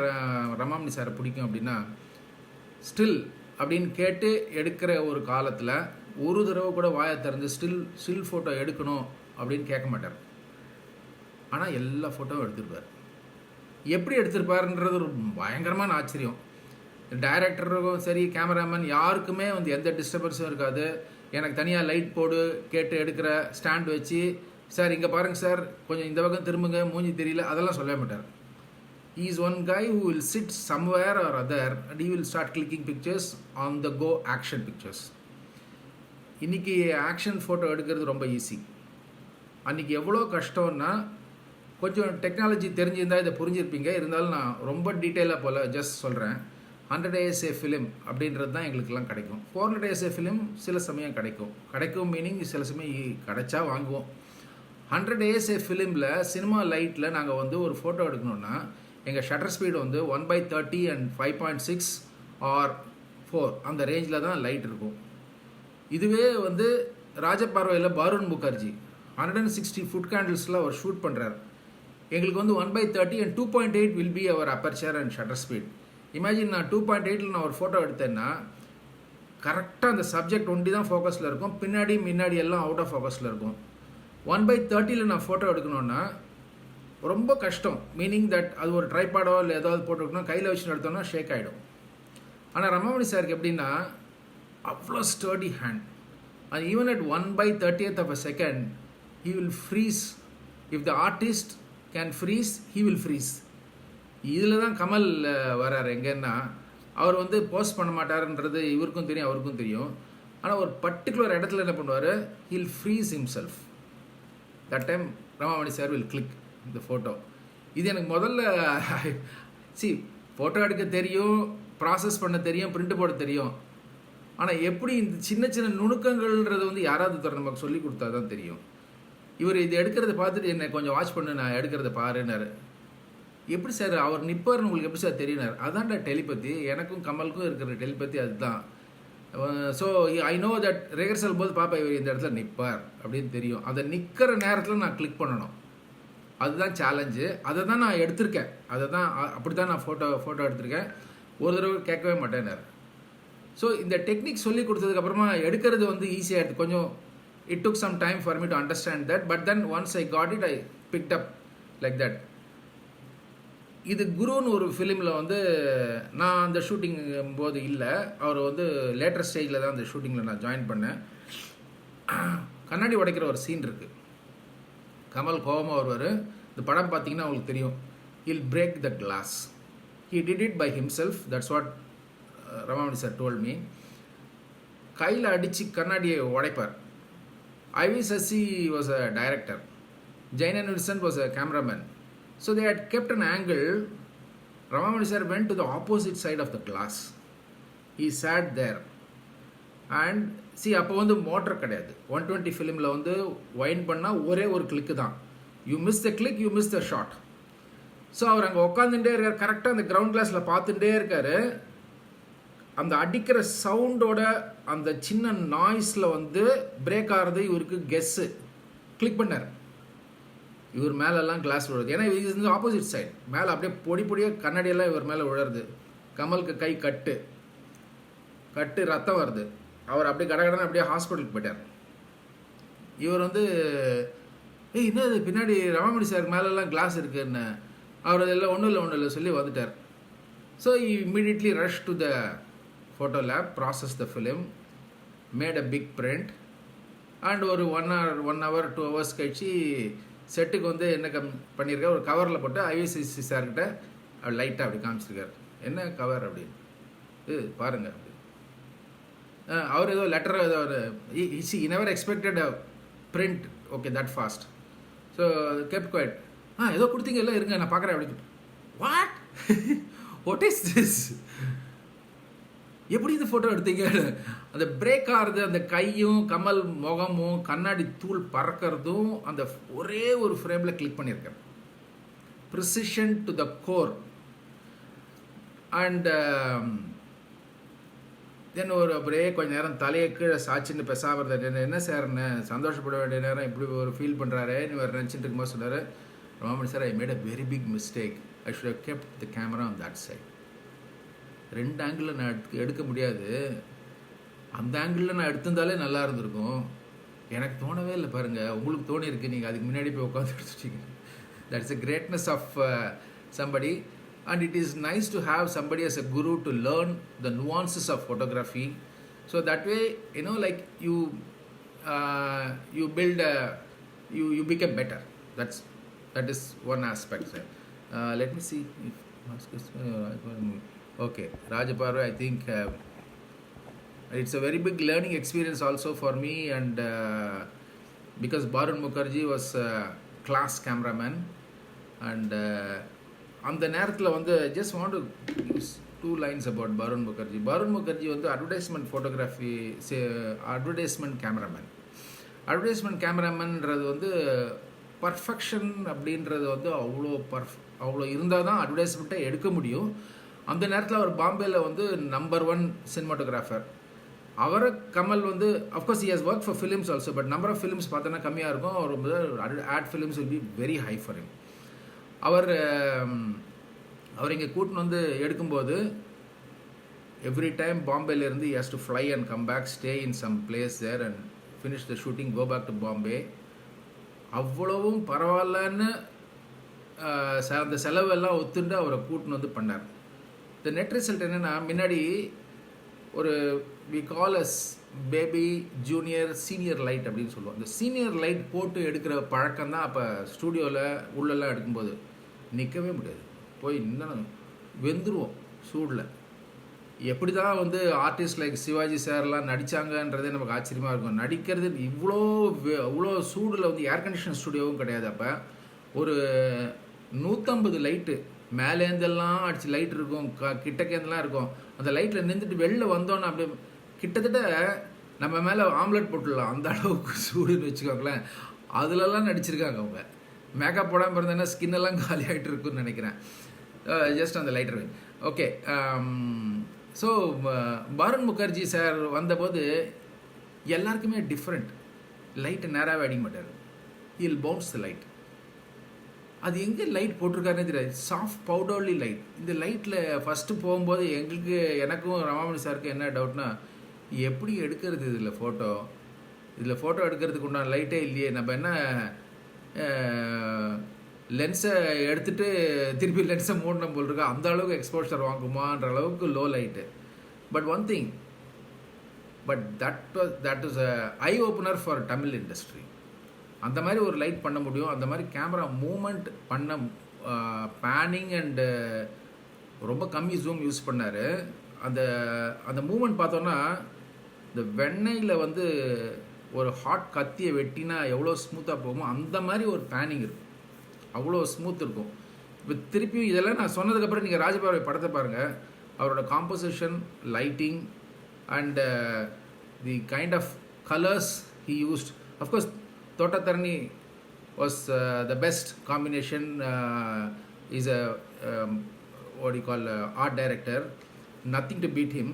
ரமாமணி சாரை பிடிக்கும் அப்படின்னா, ஸ்டில் அப்படின்னு கேட்டு எடுக்கிற ஒரு காலத்தில் ஒரு தடவை கூட வாயை திறந்து ஸ்டில் ஃபோட்டோ எடுக்கணும் அப்படின்னு கேட்க மாட்டார். ஆனால் எல்லா ஃபோட்டோவும் எடுத்திருப்பார். எப்படி எடுத்திருப்பாருன்றது ஒரு பயங்கரமான ஆச்சரியம். டைரக்டருக்கும் சரி, கேமராமேன் யாருக்குமே வந்து எந்த டிஸ்டர்பன்ஸும் இருக்காது. எனக்கு தனியாக லைட் போடு கேட்டு எடுக்கிற ஸ்டாண்ட் வச்சு, சார் இங்கே பாருங்கள் சார், கொஞ்சம் இந்த பக்கம் திரும்புங்க, மூஞ்சி தெரியல, அதெல்லாம் சொல்லவே மாட்டார். He is one guy who will sit somewhere or other and he will start clicking pictures on the go action pictures. இன்றைக்கி ஆக்ஷன் ஃபோட்டோ எடுக்கிறது ரொம்ப ஈஸி. அன்றைக்கி எவ்வளோ கஷ்டம்னா, கொஞ்சம் டெக்னாலஜி தெரிஞ்சிருந்தால் இதை புரிஞ்சிருப்பீங்க. இருந்தாலும் நான் ரொம்ப டீட்டெயிலாக போல் ஜஸ்ட் சொல்கிறேன். 100 ASA ஃபிலிம் அப்படின்றது தான் எங்களுக்கெல்லாம் கிடைக்கும். 400 ASA ஃபிலிம் சில சமயம் கிடைக்கும் மீனிங் சில சமயம் கிடைச்சா வாங்குவோம். 100 ASA ஃபிலிமில் சினிமா லைட்டில் நாங்கள் வந்து ஒரு ஃபோட்டோ எடுக்கணுன்னா எங்கள் ஷட்டர் ஸ்பீடு வந்து 1/30 and 5.6 or 4 அந்த ரேஞ்சில் தான் லைட் இருக்கும். இதுவே வந்து ராஜபார்வையில் பாருண் முகர்ஜி 160 ஃபுட் கேண்டில்ஸில் அவர் ஷூட் பண்ணுறாரு. எங்களுக்கு வந்து 1/30 and 2.8 will be our aperture and shutter speed. Imagine நான் 2.8 நான் ஒரு ஃபோட்டோ எடுத்தேன்னா கரெக்டாக அந்த சப்ஜெக்ட் ஒண்டி தான் ஃபோக்கஸில் இருக்கும், பின்னாடி முன்னாடி எல்லாம் அவுட் ஆஃப் ஃபோக்கஸில் இருக்கும். 1/30 நான் ஃபோட்டோ எடுக்கணுன்னா ரொம்ப கஷ்டம். மீனிங் தட் அது ஒரு ட்ரைபாடோ இல்லை ஏதாவது போட்டுக்கணும், கையில் வச்சு எடுத்தோம்னா ஷேக் ஆகிடும். ஆனால் ரமாமணி சாருக்கு எப்படின்னா அவ்வளோ sturdy hand. And even at 1/30th of a second he will freeze. If the artist can freeze, he will freeze. இதில் தான் கமல் வரார். எங்கன்னா அவர் வந்து போஸ்ட் பண்ண மாட்டாருன்றது இவருக்கும் தெரியும், அவருக்கும் தெரியும். ஆனால் ஒரு பர்டிகுலர் இடத்துல என்ன பண்ணுவார், he'll freeze himself. That time Ramamani sir will click the photo. இது எனக்கு முதல்ல ஃபோட்டோ எடுக்க தெரியும், ப்ராசஸ் பண்ண தெரியும், பிரிண்ட் போட தெரியும். ஆனால் எப்படி இந்த சின்ன சின்ன நுணுக்கங்கள்ன்றது வந்து யாராவது நமக்கு சொல்லி கொடுத்தா தான் தெரியும். இவர் இது எடுக்கிறத பார்த்துட்டு என்னை கொஞ்சம் வாட்ச் பண்ணு, நான் எடுக்கிறத பாருன்னாரு. எப்படி சார் அவர் நிற்பார்னு உங்களுக்கு எப்படி சார் தெரியினார்? அதான்டா டெலிபதி. எனக்கும் கமலுக்கும் இருக்கிற டெலிபதி அதுதான். So I know that rehearsal போது பாப்பா இவர் இந்த இடத்துல நிற்பார் அப்படின்னு தெரியும். அதை நிற்கிற நேரத்தில் நான் கிளிக் பண்ணணும், அதுதான் சேலஞ்சு. அதை தான் நான் எடுத்திருக்கேன், அதை தான் அப்படி தான் நான் ஃபோட்டோ எடுத்திருக்கேன். ஒரு தடவை கேட்கவே மாட்டேன்னார். ஸோ இந்த டெக்னிக் சொல்லி கொடுத்ததுக்கப்புறமா எடுக்கிறது வந்து ஈஸியாக எடுத்து கொஞ்சம் it took some time for me to understand that, but then once I got it I picked up like that. இது குருன்னு ஒரு ஃபிலிமில் வந்து நான் அந்த ஷூட்டிங் போது இல்லை, அவர் வந்து லேட்டர் ஸ்டேஜில் தான் அந்த ஷூட்டிங்கில் நான் ஜாயின் பண்ணேன். கண்ணாடி உடைக்கிற ஒரு சீன் இருக்குது. கமல் கோபமாக வருவார். இந்த படம் பார்த்தீங்கன்னா உங்களுக்கு தெரியும். he'll break the glass. He did it by himself. That's what Ramamani sir told me. கையில் அடித்து கண்ணாடியை உடைப்பார். I.V. Sasi was a director. Jainan Vincent was a cameraman. So they had kept an angle. Ramamani sir went to the opposite side of the glass. He sat there. And see, அப்போ வந்து motor கிடையாது. 120 ஃபிலிமில் வந்து wind பண்ணால் ஒரே ஒரு click தான். You miss the click, you miss the shot. So அவர் அங்கே உட்காந்துட்டே இருக்கார், கரெக்டாக அந்த கிரவுண்ட் கிளாஸில் பார்த்துட்டே இருக்கார். அந்த அடிக்கிற சவுண்டோட அந்த சின்ன நாய்ஸில் வந்து பிரேக் ஆகிறது இவருக்கு கெஸ்ஸு. கிளிக் பண்ணார். இவர் மேலெல்லாம் கிளாஸ் விழுறது. ஏன்னா இது வந்து ஆப்போசிட் சைடு. மேலே அப்படியே பொடி பொடியாக கண்ணாடியெல்லாம் இவர் மேலே விழுறது. கமலுக்கு கை கட்டு ரத்தம் வருது. அவர் அப்படியே கடகடன்னு அப்படியே ஹாஸ்பிட்டலுக்கு போயிட்டார். இவர் வந்து என்ன இது பின்னாடி ரமாமணி சார் மேலெல்லாம் கிளாஸ் இருக்குன்னு அவர் அதெல்லாம் ஒன்றும் இல்லை சொல்லி வந்துட்டார். So immediately rush to the photo lab, processed the film, made a big print, and ஒரு 1 hour 2 hours கழிச்சு செட்டுக்கு வந்து என்ன பண்ணியிருக்கார், ஒரு கவரில் போட்டு ஐவிசிசி சார்கிட்ட அவர் லைட்டாக அப்படி காமிச்சிருக்கார். என்ன கவர் அப்படின்னு பாருங்க அப்படி. அவர் ஏதோ லெட்டர் ஏதோ ஒரு he never expected a print, okay, that fast. So kept quiet. ஏதோ கொடுத்தீங்க, இருங்க நான் பார்க்குறேன் அப்படின்னு. what is this? எப்படி இந்த ஃபோட்டோ எடுத்தீங்க? அந்த பிரேக் ஆகிறது, அந்த கையும் கமல் முகமும் கண்ணாடி தூள் பறக்கிறதும் அந்த ஒரே ஒரு ஃப்ரேமில் கிளிக் பண்ணியிருக்கேன். Precision to the core. And then ஒரு அப்படியே கொஞ்சம் நேரம் தலையை கீழே சாச்சின்னு பெசாமல் இருந்தார். என்ன சார்ன்னு சந்தோஷப்பட வேண்டிய நேரம் இப்படி ஒரு ஃபீல் பண்ணுறாரு இவர் நினச்சிட்டு இருக்கும்போது சொன்னார், Ramamani sir, I made a very big mistake. I should have kept the camera on that side. 2 ஆங்கிளில் நான் எடுக்க முடியாது, அந்த ஆங்கிளில் நான் எடுத்திருந்தாலே நல்லா இருந்திருக்கும். எனக்கு தோணவே இல்லை பாருங்கள், உங்களுக்கு தோணி இருக்கு, நீங்கள் அதுக்கு முன்னாடி போய் உட்காந்து எடுத்துட்டீங்க. That's a greatness of somebody, and it is nice to have somebody as a guru to learn the nuances of photography. So that way, you know, like you build you become better. That is one aspect. Let me see if okay, Rajaparva, I think it's a very big learning experience also for me, and because Barun Mukherjee was a class cameraman, and அந்த நேரத்தில் வந்து just want to use 2 lines about Barun Mukherjee. Barun Mukherjee வந்து advertisement photography, advertisement cameraman. advertisement cameramanன்றது வந்து perfection அப்படின்றது வந்து அவ்வளோ இருந்தால் தான் அட்வர்டைஸ்மெண்ட்டை எடுக்க முடியும். அந்த நேரத்தில் அவர் பாம்பேயில் வந்து நம்பர் 1 சினிமாட்டோகிராஃபர். அவரை கமல் வந்து of course he has work for films also, but number of films பார்த்தோன்னா கம்மியாக இருக்கும். அவர் ad films will be very high for him. அவர் இங்கே கூட்டின்னு வந்து எடுக்கும்போது எவ்ரி டைம் பாம்பேலேருந்து he has to fly and come back, stay in some place there and finish the shooting, go back to Bombay. அவ்வளவும் பரவாயில்லன்னு அந்த செலவெல்லாம் ஒத்துண்டு அவரை கூட்டின்னு வந்து பண்ணார். த நெட் ரிசல்ட் என்னென்னா, முன்னாடி ஒரு we call as baby, junior, senior light அப்படின்னு சொல்லுவோம். இந்த சீனியர் லைட் போட்டு எடுக்கிற பழக்கம் தான் அப்போ ஸ்டூடியோவில் உள்ளெல்லாம் எடுக்கும்போது நிற்கவே முடியாது. போய் இன்னும் வெந்துருவோம் சூடில். எப்படி தான் வந்து ஆர்டிஸ்ட் லைக் சிவாஜி சார்லாம் நடித்தாங்கன்றதே நமக்கு ஆச்சரியமாக இருக்கும். நடிக்கிறது இவ்வளோ சூடில் வந்து ஏர் கண்டிஷன் ஸ்டூடியோவும் கிடையாது. அப்போ ஒரு 150 லைட்டு மேலேருந்தெல்லாம் அடிச்சு லைட் இருக்கும், கிட்டக்கேருந்துலாம் இருக்கும். அந்த லைட்டில் நின்றுட்டு வெளில வந்தோன்னா அப்படியே கிட்டத்தட்ட நம்ம மேலே ஆம்லெட் போட்டுடலாம், அந்த அளவுக்கு சூடுன்னு வச்சுக்கோங்களேன். அதுலலாம் நடிச்சிருக்காங்க அவங்க. மேக்கப் போடாமல் இருந்தேன்னா ஸ்கின்னெல்லாம் காலி ஆகிட்டு இருக்குன்னு நினைக்கிறேன். ஜஸ்ட் அந்த lighter. Okay, so Barun Mukherjee sir வந்தபோது எல்லாருக்குமே டிஃப்ரெண்ட். லைட்டை நேராகவே அடிக்க மாட்டார், ஹீல் பவுன்ஸ் த லைட். அது எங்கே லைட் போட்டிருக்காருன்னே தெரியாது, சாஃப்ட் பவுடர்லி லைட். இந்த லைட்டில் ஃபஸ்ட்டு போகும்போது எனக்கும் ரமாமணி சாருக்கும் என்ன டவுட்னா, எப்படி எடுக்கிறது இதில் ஃபோட்டோ எடுக்கிறதுக்கு உண்டான லைட்டே இல்லையே, நம்ம என்ன லென்ஸை எடுத்துகிட்டு திருப்பி லென்ஸை மூடணும் போல் இருக்கா, அந்த அளவுக்கு எக்ஸ்போஷர் வாங்குமான்ற அளவுக்கு low light. But one thing, that is a I opener for Tamil industry. அந்த மாதிரி ஒரு லைட் பண்ண முடியும், அந்த மாதிரி கேமரா மூமெண்ட் பண்ண, பேனிங் அண்டு ரொம்ப கம்மி ஜூம் யூஸ் பண்ணார். அந்த மூமெண்ட் பார்த்தோன்னா, இந்த வெண்ணெயில் வந்து ஒரு ஹாட் கத்தியை வெட்டினா எவ்வளோ ஸ்மூத்தாக போகுமோ அந்த மாதிரி ஒரு பேனிங் இருக்கும், அவ்வளோ ஸ்மூத் இருக்கும். இப்போ திருப்பி இதெல்லாம் நான் சொன்னதுக்கப்புறம் நீங்கள் ராஜபார்வை படத்தை பாருங்கள். அவரோட composition, lighting and the kind of colours he used. Of course Thotta Tharani was the best combination. Is a what you call art director, nothing to beat him.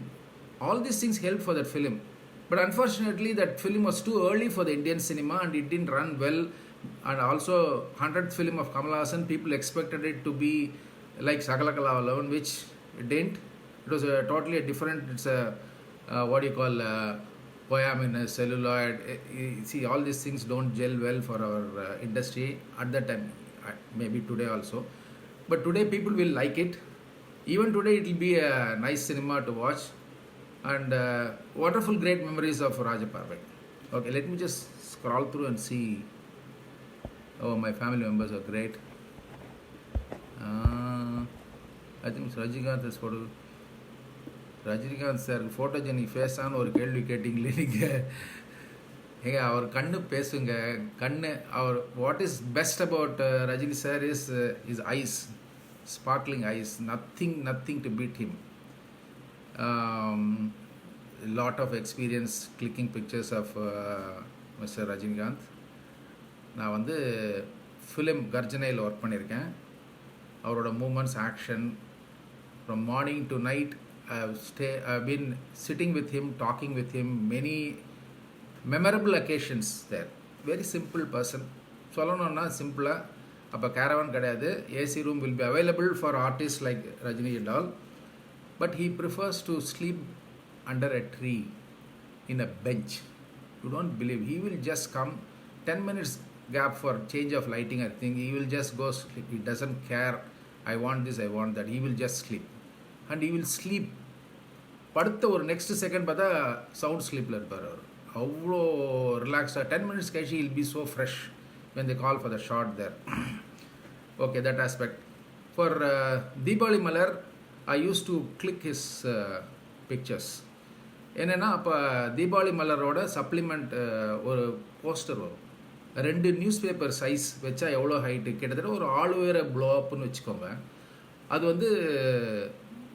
All these things helped for that film, but unfortunately that film was too early for the Indian cinema and it didn't run well. And also 100th film of Kamal Haasan, people expected it to be like Sakalakala Valavan, which it didn't. It was totally a different, it's a what do you call poem in a celluloid. See, all these things don't gel well for our industry at that time, maybe today also. But today people will like it. Even today it will be a nice cinema to watch. And wonderful, great memories of Rajaparvai. Okay, let me just scroll through and see. Oh, my family members are great. I think Rajinikanth is photo. Rajinikanth sir photogenic ஃபேஸான்னு ஒரு கேள்வி கேட்டிங்களே நீங்கள். ஏங்க அவர் கண்ணு பேசுங்க, கண்ணு. அவர் what is best about Rajini sir is eyes, sparkling eyes. Nothing to beat him. Lot of experience clicking pictures of mister Rajinikanth. நான் வந்து ஃபிலிம் கர்ஜனையில் ஒர்க் பண்ணியிருக்கேன். அவரோட moments, action, from morning to night I've been sitting with him, talking with him, many memorable occasions there. Very simple person. சொல்லணும்னா சிம்பிளாக, அப்போ Caravan கிடையாது, AC room will be available for artists like Rajini and all, but he prefers to sleep under a tree in a bench. You don't believe, he will just come 10 minutes gap for change of lighting. I think he will just go sleep. He doesn't care, I want this, I want that. He will just sleep. And he will sleep. படுத்த ஒரு next second பார்த்தா sound ஸ்லீப்பில் இருப்பார் அவர். அவ்வளோ ரிலாக்ஸாக 10 minutes கழிச்சு he'll be so fresh when they call for the shot there. Okay, that aspect. For Deepavali Malar, I used to click his pictures. என்னென்னா, அப்போ Deepavali மலரோட supplement ஒரு போஸ்டர் வரும். 2 நியூஸ் பேப்பர் சைஸ் வச்சா எவ்வளோ ஹைட்டு, கிட்டத்தட்ட ஒரு ஆளுவேர ப்ளோ அப்புன்னு வச்சுக்கோங்க. அது வந்து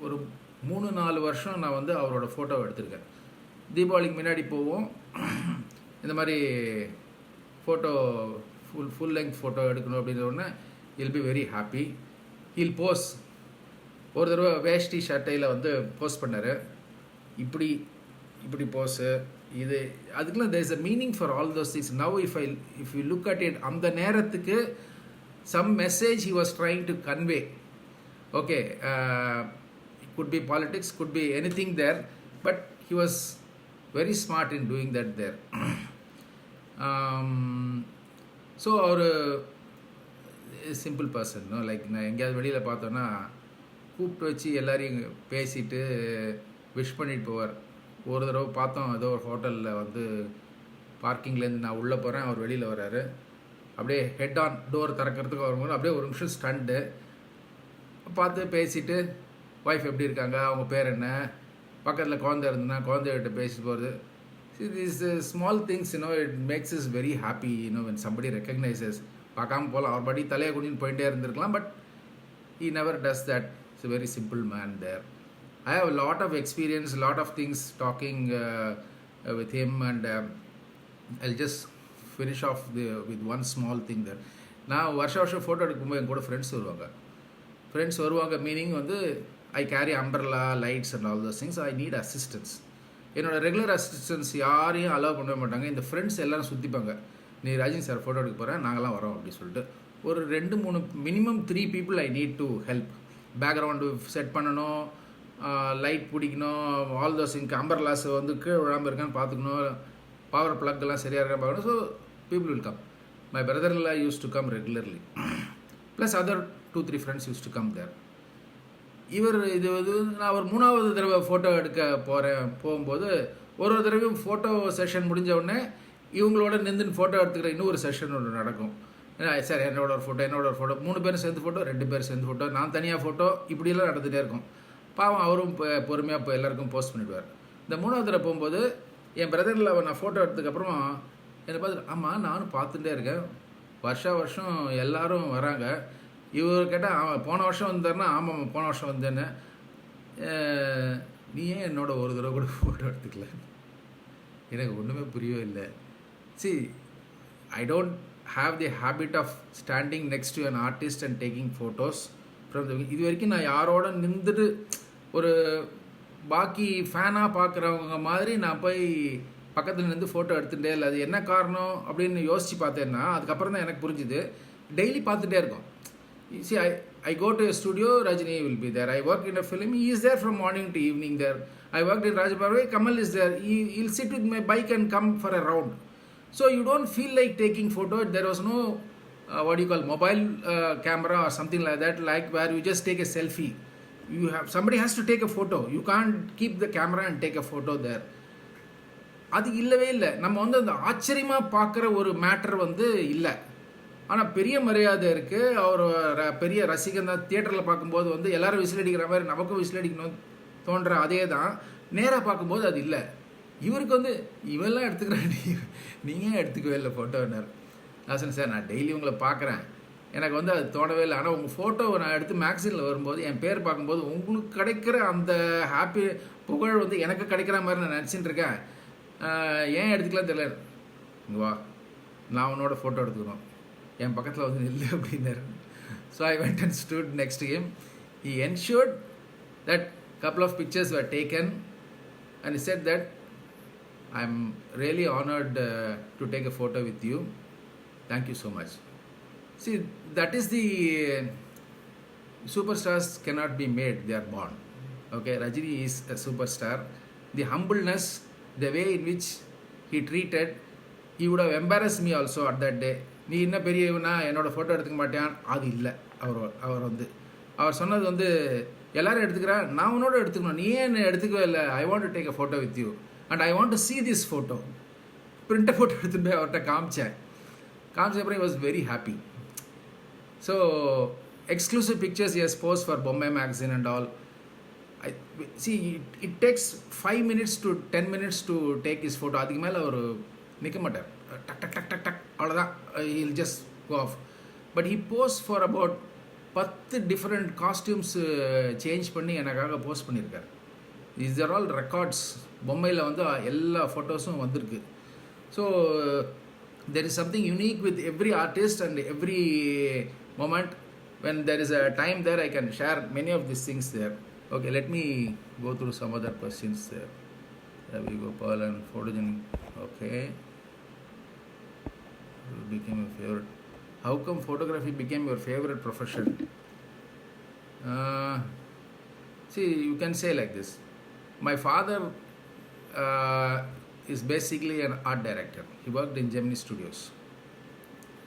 ஒரு 3-4 வருஷம் நான் வந்து அவரோட ஃபோட்டோவை எடுத்திருக்கேன். தீபாவளிக்கு முன்னாடி போவோம், இந்த மாதிரி ஃபோட்டோ ஃபுல் லெங்க் ஃபோட்டோ எடுக்கணும் அப்படின்ற உடனே he'll be very happy. He'll pose. ஒரு தடவை வேஷ்டி ஷர்ட்டையில் வந்து போஸ்ட் பண்ணார். இப்படி இப்படி போஸு இது அதுக்கெல்லாம் there is a meaning for all those things. Now if you look at it, அந்த நேரத்துக்கு some message he was trying to convey. Okay, it could be politics, could be anything there, but he was very smart in doing that there. So ஒரு simple person, like நான் எங்கேயாவது வெளியில் பார்த்தோன்னா கூப்பிட்டு வச்சு எல்லாரையும் பேசிட்டு விஷ் பண்ணிட்டு போவார். ஒரு தடவை பார்த்தோம், ஏதோ ஒரு ஹோட்டலில் வந்து பார்க்கிங்லேருந்து நான் உள்ளே போகிறேன், அவர் வெளியில் வர்றாரு. அப்படியே ஹெட் ஆன் டோர் திறக்கிறதுக்கு வரும்போது அப்படியே ஒரு நிமிஷம் ஸ்டண்ட்டு பார்த்து பேசிட்டு, ஒய்ஃப் எப்படி இருக்காங்க, அவங்க பேர் என்ன, பக்கத்தில் குழந்தை இருந்ததுன்னா குழந்தைகிட்ட பேசிட்டு போகிறது. See, these small things, it makes us very happy, when somebody recognizes. பார்க்காம போகலாம், அவர் படி தலையை குடின்னு போயிட்டே இருந்திருக்கலாம், but he never does that. It's a very simple man there. I have a lot of experience, a lot of things talking with him, and I'll just finish off with one small thing there. நான் வருஷம் photo எடுக்கும்போது என் கூட friends வருவாங்க meaning வந்து ஐ carry umbrella lights and all those things. I need assistance. என்னோட regular assistance யாரையும் allow பண்ண மாட்டாங்க. இந்த ஃப்ரெண்ட்ஸ் எல்லோரும் சுற்றிப்பாங்க, நீ ரஜினி சார் ஃபோட்டோ எடுக்க போகிறேன், நாங்களாம் வரோம் அப்படின்னு சொல்லிட்டு. ஒரு 2-3 minimum 3 people I need to help. Background set பண்ணணும், லைட் பிடிக்கணும், ஆல் தோஸ் திங்ஸ், அம்பர்லாஸ் வந்து கீழே விழாமல் இருக்கான்னு பார்த்துக்கணும், பவர் ப்ளக்கெல்லாம் சரியாக இருக்கான்னு பார்க்கணும். So people will come. My பிரதர்லாம் use to come regularly, plus other 2-3 friends used to come there. இது நான் ஒரு 3வது தடவை ஃபோட்டோ எடுக்க போகும்போது ஒரு தடவையும் ஃபோட்டோ செஷன் முடிஞ்ச உடனே இவங்களோட நின்று ஃபோட்டோ எடுத்துக்கிற இன்னொரு செஷன் ஒன்று நடக்கும். சார் என்னோட ஒரு ஃபோட்டோ 3 பேரும் சேர்ந்து ஃபோட்டோ, 2 பேர் சேர்ந்து ஃபோட்டோ, நான் தனியாக ஃபோட்டோ, இப்படியெல்லாம் நடந்துகிட்டே இருக்கும். பாவம் அவரும் பொறுமையாக இப்போ எல்லாருக்கும் போஸ்ட் பண்ணிவிடுவார். இந்த 3வது தடவை போகும்போது என் பிரதரில் நான் ஃபோட்டோ எடுத்ததுக்கப்புறமா என்னை பார்த்துட்டு, ஆமாம் நானும் பார்த்துட்டே இருக்கேன், வருஷம் எல்லோரும் வராங்க, இவர் கேட்டால் போன வருஷம் வந்தார்னா, ஆமாம் போன வருஷம் வந்தேன்னு, நீ ஏன் என்னோட ஒரு தடவை கூட ஃபோட்டோ எடுத்துக்கல? எனக்கு ஒன்றுமே புரியவே இல்லை. See, I don't have the habit of standing next to an artist and taking photos from the... இது வரைக்கும் நான் யாரோட நின்றுட்டு ஒரு பாக்கி ஃபேனாக பார்க்குறவங்க மாதிரி நான் போய் பக்கத்தில் நின்று ஃபோட்டோ எடுத்துகிட்டே இல்லை. அது என்ன காரணம் அப்படின்னு யோசித்து பார்த்தேன்னா அதுக்கப்புறம் தான் எனக்கு புரிஞ்சுது. டெய்லி பார்த்துட்டே இருக்கோம். See, I go to a studio, Rajini will be there. I work in a film, he is there from morning to evening there. I worked in Rajabharvi, Kamal is there. He'll sit with my bike and come for a round. So you don't feel like taking photo. There was no, mobile camera or something like that, like where you just take a selfie. Somebody has to take a photo. You can't keep the camera and take a photo there. அது இல்லவே இல்லை. நம்ம வந்து அந்த ஆச்சரியமாக பார்க்குற ஒரு matter வந்து இல்லை. ஆனால் பெரிய மரியாதை இருக்குது. அவர் பெரிய ரசிகன் தான். தியேட்டரில் பார்க்கும்போது வந்து எல்லோரும் விசில் அடிக்கிற மாதிரி நமக்கும் விசில் அடிக்கணும் தோன்ற அதே தான். நேராக பார்க்கும்போது அது இல்லை. இவருக்கு வந்து இவெல்லாம் எடுத்துக்கிறேன், நீங்கள் எடுத்துக்கவே இல்லை ஃபோட்டோன்னார். நான் சொன்னேன், சார் நான் டெய்லி உங்களை பார்க்குறேன், எனக்கு வந்து அது தோணவே இல்லை. ஆனால் உங்கள் ஃபோட்டோவை நான் எடுத்து மேக்சினில் வரும்போது என் பேர் பார்க்கும்போது உங்களுக்கு கிடைக்கிற அந்த ஹாப்பி புகழ் வந்து எனக்கு கிடைக்கிற மாதிரி நான் நினச்சிட்டு இருக்கேன். ஏன் எடுத்துக்கலாம் தெரியல. இங்கே வா, நான் உன்னோட ஃபோட்டோ எடுத்துக்கணும், என் பக்கத்தில் வந்து நில்லு அப்படின்னாரு. So I went and stood next him. He ensured that couple of pictures were taken and he said that I'm really honored to take a photo with you. Thank you so much. See, that is the superstars cannot be made, they are born. Okay, Rajini is a superstar. The humbleness, the way in which he treated, he would have embarrassed me also at that day. நீ என்ன பெரியவனா என்னோட photo எடுத்துக்க மாட்டேன், அது இல்லை. அவர் சொன்னது வந்து எல்லாரும் எடுத்துக்கிறா, நான் உன்னோட எடுத்துக்கணும், நீ ஏன் எடுத்துக்கவே இல்லை, I want to take a photo with you and I want to see this photo. Print photo எடுத்துட்டு போய் அவர்கிட்ட காமிச்ச அப்புறம் he was very happy. So exclusive pictures he has posed for Bombay magazine and all. It takes 5 minutes to 10 minutes to take his photo. அதுக்கு மேலே அவர் நிற்க மாட்டார், டக் டக் டக் டக் டக் அவ்வளோதான், he'll just go off. But he posed for about 10 different costumes change பண்ணி எனக்காக posed பண்ணியிருக்காரு. these are all records. பொம்மையில் வந்து எல்லா ஃபோட்டோஸும் வந்திருக்கு. So there is something unique with every artist and every moment. When there is a time there, I can share many of these things there. Okay, let me go through some other questions there. Ravi Gopalan, photogenic. Okay. It became your favorite. How come photography became your favorite profession? See, you can say like this. My father is basically an art director. He worked in Gemini Studios.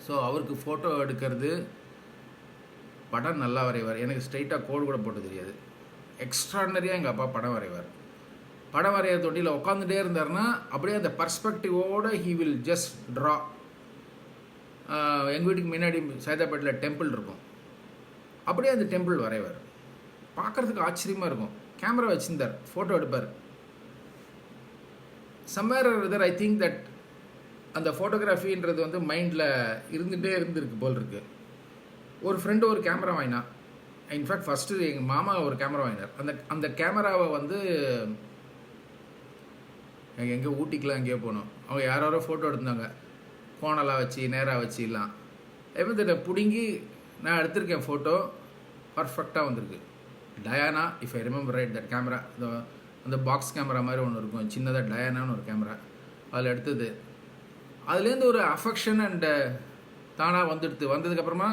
So அவருக்கு photo எடுக்கிறது, படம் நல்லா வரைவார். எனக்கு ஸ்ட்ரைட்டாக கோடு கூட போட்டு தெரியாது. எக்ஸ்ட்ராடனரியாக எங்கள் அப்பா படம் வரைவார். படம் வரைகிற தொட்டியில் உட்காந்துட்டே இருந்தார்னா அப்படியே அந்த பர்ஸ்பெக்டிவோடு ஹீ வில் ஜஸ்ட் ட்ரா. எங்கள் வீட்டுக்கு முன்னாடி சைதாப்பேட்டில் டெம்பிள் இருக்கும், அப்படியே அந்த டெம்பிள் வரைவார். பார்க்குறதுக்கு ஆச்சரியமாக இருக்கும். கேமரா வச்சுருந்தார், ஃபோட்டோ எடுப்பார். சம்வேர் இதர் ஐ திங்க் தட் அந்த ஃபோட்டோகிராஃபின்றது வந்து மைண்டில் இருந்துகிட்டே இருந்திருக்கு போல் இருக்குது. ஒரு ஃப்ரெண்டு ஒரு கேமரா வாங்கினான். இன்ஃபேக்ட் ஃபஸ்ட்டு எங்கள் மாமா ஒரு கேமரா வாங்கினார். அந்த கேமராவை வந்து எங்கே ஊட்டிக்கெலாம் எங்கேயோ போனோம். அவங்க யாரோ ஃபோட்டோ எடுத்தாங்க, கோணலாக வச்சு நேராக வச்சுலாம். எப்படி பிடுங்கி நான் எடுத்திருக்கேன் ஃபோட்டோ, பர்ஃபெக்டாக வந்திருக்கு. Diana, if I remember right, that camera, அந்த பாக்ஸ் கேமரா மாதிரி ஒன்று இருக்கும், சின்னதாக டயானான்னு ஒரு கேமரா, அதில் எடுத்தது. அதுலேருந்து ஒரு அஃபெக்ஷன் அண்டு தானாக வந்ததுக்கப்புறமா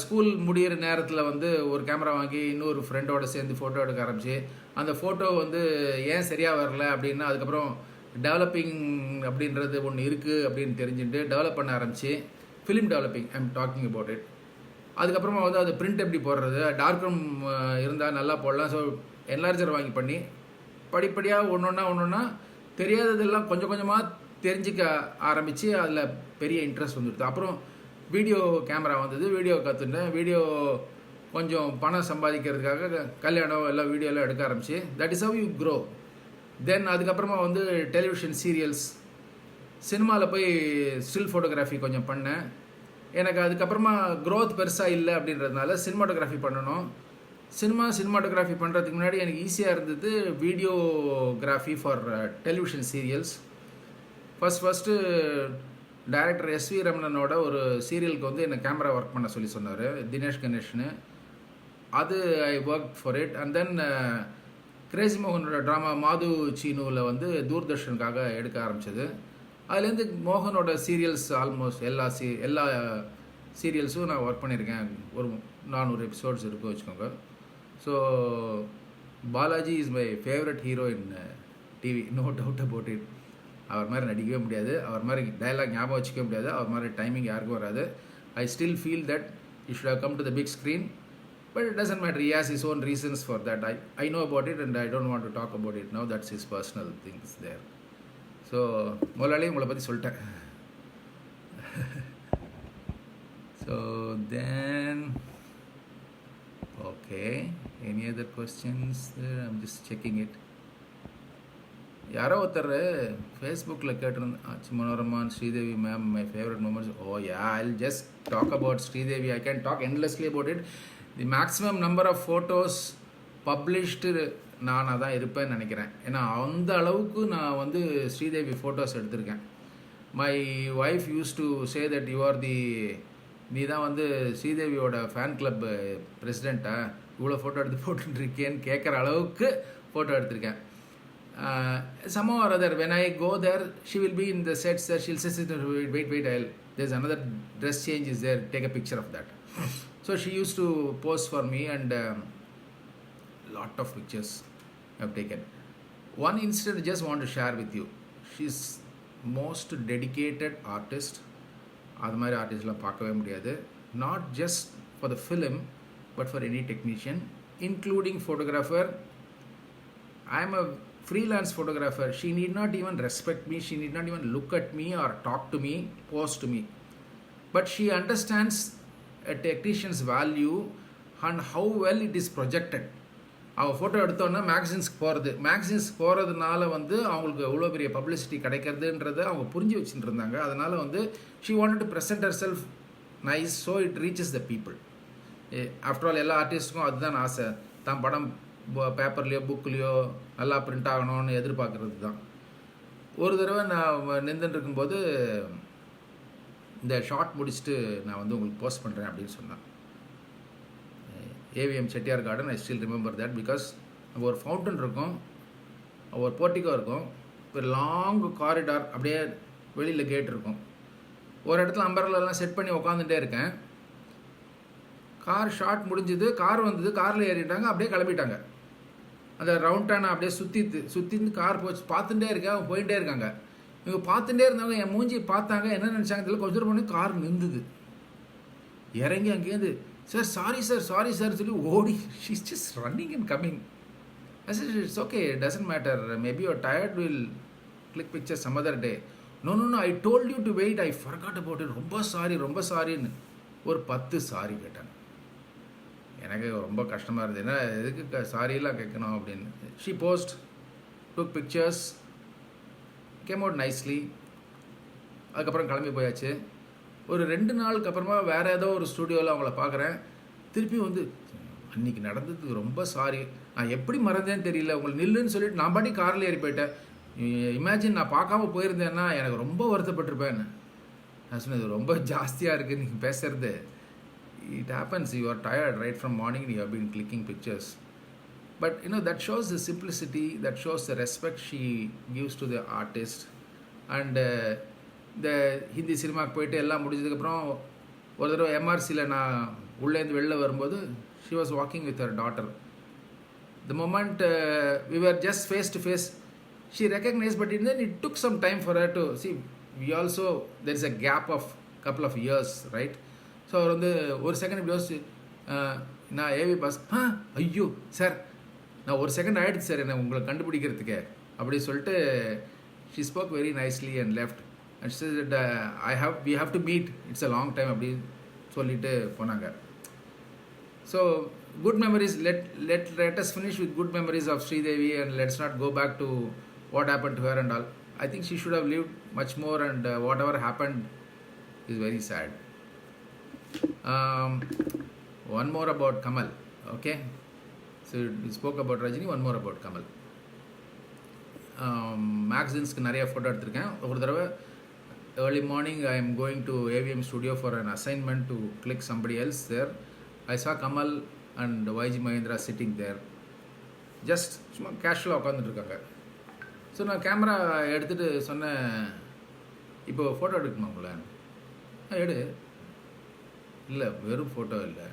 ஸ்கூல் முடிகிற நேரத்தில் வந்து ஒரு கேமரா வாங்கி இன்னொரு ஃப்ரெண்டோடு சேர்ந்து ஃபோட்டோ எடுக்க ஆரம்பிச்சு, அந்த ஃபோட்டோ வந்து ஏன் சரியாக வரல அப்படின்னா அதுக்கப்புறம் டெவலப்பிங் அப்படின்றது ஒன்று இருக்குது அப்படின்னு தெரிஞ்சுட்டு டெவலப் பண்ண ஆரம்பிச்சு, film developing I am talking about it. அதுக்கப்புறமா வந்து அது பிரிண்ட் எப்படி போடுறது, டார்க் ரூம் இருந்தால் நல்லா போடலாம். ஸோ என்லார்ஜர் வாங்கி பண்ணி படிப்படியாக ஒன்றொன்னா தெரியாததெல்லாம் கொஞ்சம் கொஞ்சமாக தெரிஞ்சிக்க ஆரம்பித்து அதில் பெரிய இன்ட்ரெஸ்ட் வந்துடுது. அப்புறம் வீடியோ கேமரா வந்தது, வீடியோ கற்றுட்டேன். வீடியோ கொஞ்சம் பணம் சம்பாதிக்கிறதுக்காக கல்யாணம் எல்லாம் வீடியோலாம் எடுக்க ஆரம்பிச்சு. That is how you grow. Then அதுக்கப்புறமா வந்து டெலிவிஷன் சீரியல்ஸ், சினிமாவில் போய் ஸ்டில் ஃபோட்டோகிராஃபி கொஞ்சம் பண்ணேன். எனக்கு அதுக்கப்புறமா க்ரோத் பெருசாக இல்லை அப்படின்றதுனால சினிமாட்டோகிராஃபி பண்ணணும். சினிமாட்டோகிராஃபி பண்ணுறதுக்கு முன்னாடி எனக்கு ஈஸியாக இருந்தது videography for television serials. First director S V ரமணனோட ஒரு சீரியலுக்கு வந்து என்னை கேமரா ஒர்க் பண்ண சொன்னார், தினேஷ் கணேஷ்னு. அது I work for it. And then Crazy மோகனோட ட்ராமா மாது சீனுவில் வந்து தூர்தர்ஷனுக்காக எடுக்க ஆரம்பித்தது. அதுலேருந்து மோகனோட சீரியல்ஸ் ஆல்மோஸ்ட் எல்லா சீரியல்ஸும் நான் ஒர்க் பண்ணியிருக்கேன். ஒரு 400 எபிசோட்ஸ் இருக்கும் வச்சுக்கோங்க. So Balaji is my favourite hero in TV, no doubt about it. அவர் மாதிரி நடிக்கவே முடியாது, அவர் மாதிரி டைலாக் ஞாபகம் வச்சுக்க முடியாது, அவர் மாதிரி டைமிங் யாருக்கும் வராது. I still feel that you should have come to the big screen, but it doesn't matter. He has his own reasons for that. I know about it and I don't want to talk about it now. That's his personal things there. So முதலாளி உங்களை பற்றி சொல்லிட்டேன். So then okay, any other questions? I'm just checking it. யாரோ ஒருத்தர் ஃபேஸ்புக்கில் கேட்டிருந்தேன், Manorama Sridevi ma'am my favourite moments. O yeah, I will just talk about Sridevi. I can talk endlessly about it. The maximum number of photos published நானாக தான் இருப்பேன்னு நினைக்கிறேன். ஏன்னா அந்த அளவுக்கு நான் வந்து ஸ்ரீதேவி ஃபோட்டோஸ் எடுத்திருக்கேன். My wife use to say that you are நீ தான் வந்து ஸ்ரீதேவியோட ஃபேன் கிளப் பிரசிடெண்ட்டா, இவ்வளோ ஃபோட்டோ எடுத்து போட்டுருக்கேன்னு கேட்குற அளவுக்கு ஃபோட்டோ எடுத்திருக்கேன். Somehow or other, when I go there, she will be in the sets. She'll say, wait, there's another dress change is there, take a picture of that. So she used to post for me, and lot of pictures I've taken. One incident I just want to share with you. She's most dedicated artist. அது மாதிரி ஆர்டிஸ்ட்லாம் பார்க்கவே முடியாது. Not just for the film, but for any technician, including photographer. I'm a freelance photographer. She need not even respect me, she need not even look at me or talk to me, post to me, but she understands a technician's value and how well it is projected. அவள் photo எடுத்தோன்னா மேக்சின்ஸ்க்கு போகிறதுனால வந்து அவங்களுக்கு எவ்வளோ பெரிய publicity கிடைக்கிறதுன்றதை அவங்க புரிஞ்சு வச்சுட்டு இருந்தாங்க. அதனால் வந்து she wanted to present her self nice, so it reaches the people. After all எல்லா ஆர்டிஸ்ட்டுக்கும் அதுதான் ஆசை, தான் படம் பேப்பர்லேயோ புக்லேயோ நல்லா பிரிண்ட் ஆகணும்னு எதிர்பார்க்குறது தான். ஒரு தடவை நான் நின்றுட்டு இருக்கும்போது இந்த ஷார்ட் முடிச்சுட்டு நான் வந்து உங்களுக்கு போஸ்ட் பண்ணுறேன் அப்படின்னு சொன்னேன். AVM Chettiar garden, I still remember that, because அங்கே ஒரு ஃபவுண்டன் இருக்கும். ஒரு போர்ட்டிக்கோ இருக்கும், ஒரு லாங் காரிடார், அப்படியே வெளியில் கேட் இருக்கும். ஒரு இடத்துல அம்பர்லாம் செட் பண்ணி உட்காந்துட்டே இருக்கேன். கார் ஷாட் முடிஞ்சுது, கார் வந்தது, காரில் ஏறிட்டாங்க, அப்படியே கிளம்பிட்டாங்க. அந்த ரவுண்டான அப்படியே சுற்றி கார் போச்சு. பார்த்துட்டே இருக்கேன், அவங்க போயிட்டே இருக்காங்க. இவங்க பார்த்துட்டே இருந்தவங்க என் மூஞ்சி பார்த்தாங்க, என்ன நினச்சாங்க தெரியல. கொஞ்சம் பண்ணி கார் நின்றுது. இறங்கி அங்கேருந்து சார் சாரி சார் சொல்லி ஓடி, she's just running and coming. I said, it's okay, it doesn't matter. Maybe you're tired, we'll click pictures some other day. No, I told you to wait, I forgot about it. ரொம்ப சாரின்னு ஒரு 10 sorry கேட்டாங்க. எனக்கு ரொம்ப கஷ்டமாக இருந்தது. ஏன்னா எதுக்கு சாரியெல்லாம் கேட்கணும் அப்படின்னு. She posed, took pictures, came out nicely. அதுக்கப்புறம் கிளம்பி போயாச்சு. ஒரு 2 நாளுக்கு அப்புறமா வேறு ஏதோ ஒரு ஸ்டூடியோவில் அவங்கள பார்க்குறேன். திருப்பி வந்து அன்றைக்கி நடந்ததுக்கு ரொம்ப சாரி, நான் எப்படி மறந்தேன்னு தெரியல, உங்களை நில்லுன்னு சொல்லிட்டு நான் பாட்டி காரில் ஏறி போயிட்டேன். இமேஜின் நான் பார்க்காம போயிருந்தேன்னா எனக்கு ரொம்ப வருத்தப்பட்டிருப்பேன். நான் சொன்னது ரொம்ப ஜாஸ்தியாக இருக்குது நீங்கள் பேசுகிறது. It happens, you are tired right from morning, you have been clicking pictures. But that shows the simplicity, that shows the respect she gives to the artist. And இந்த ஹிந்தி சினிமாவுக்கு போயிட்டு எல்லாம் முடிஞ்சதுக்கப்புறம் ஒரு தடவை எம்ஆர்சியில் நான் உள்ளேருந்து வெளில வரும்போது, she was walking with her daughter. The moment we were just face to face, she recognized, but then it took some time for her to see. We also, there is a gap of couple of years, right? So அவர் வந்து ஒரு second இப்படி யோசிச்சு, நான் AV pass, ஐயோ sir நான் ஒரு second ஆகிடுச்சு sir என்னை உங்களை கண்டுபிடிக்கிறதுக்கு அப்படி சொல்லிட்டு, she spoke very nicely and left. And she said, we have to meet, it's a long time அப்படி சொல்லிட்டு போனாங்க. So good memories, let us finish with good memories of Sridevi, and let's not go back to what happened to her and all. I think she should have lived much more, and whatever happened is very sad. One more about Kamal, okay? So we spoke about Rajini, one more about Kamal. Magazines-க்கு நிறைய photo எடுத்திருக்கேன். ஒரு தடவை early morning I am going to AVM studio for an assignment to click somebody else there. I saw Kamal and YG Mahindra sitting there. Just சும்மா கேஷுவலாக உட்காந்துட்ருக்காங்க. So நான் camera எடுத்துகிட்டு சொன்னேன், இப்போ ஃபோட்டோ எடுக்கணும் உங்களை. எடு. இல்லை வெறும் ஃபோட்டோ இல்லை,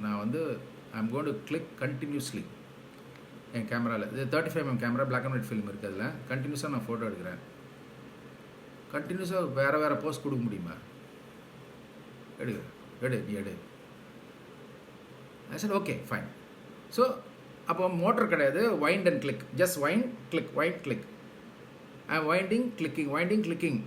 நான் வந்து I am going to click continuously என் கேமராவில். இது 35mm camera, black and white film இருக்குது. அதில் கண்டினியூஸாக நான் ஃபோட்டோ எடுக்கிறேன். கண்டினியூஸாக வேறு போஸ்ட் கொடுக்க முடியுமா? எடு நீ எடு. I said okay fine. So அப்போ மோட்டர் கிடையாது, wind and click, just wind click. I am winding clicking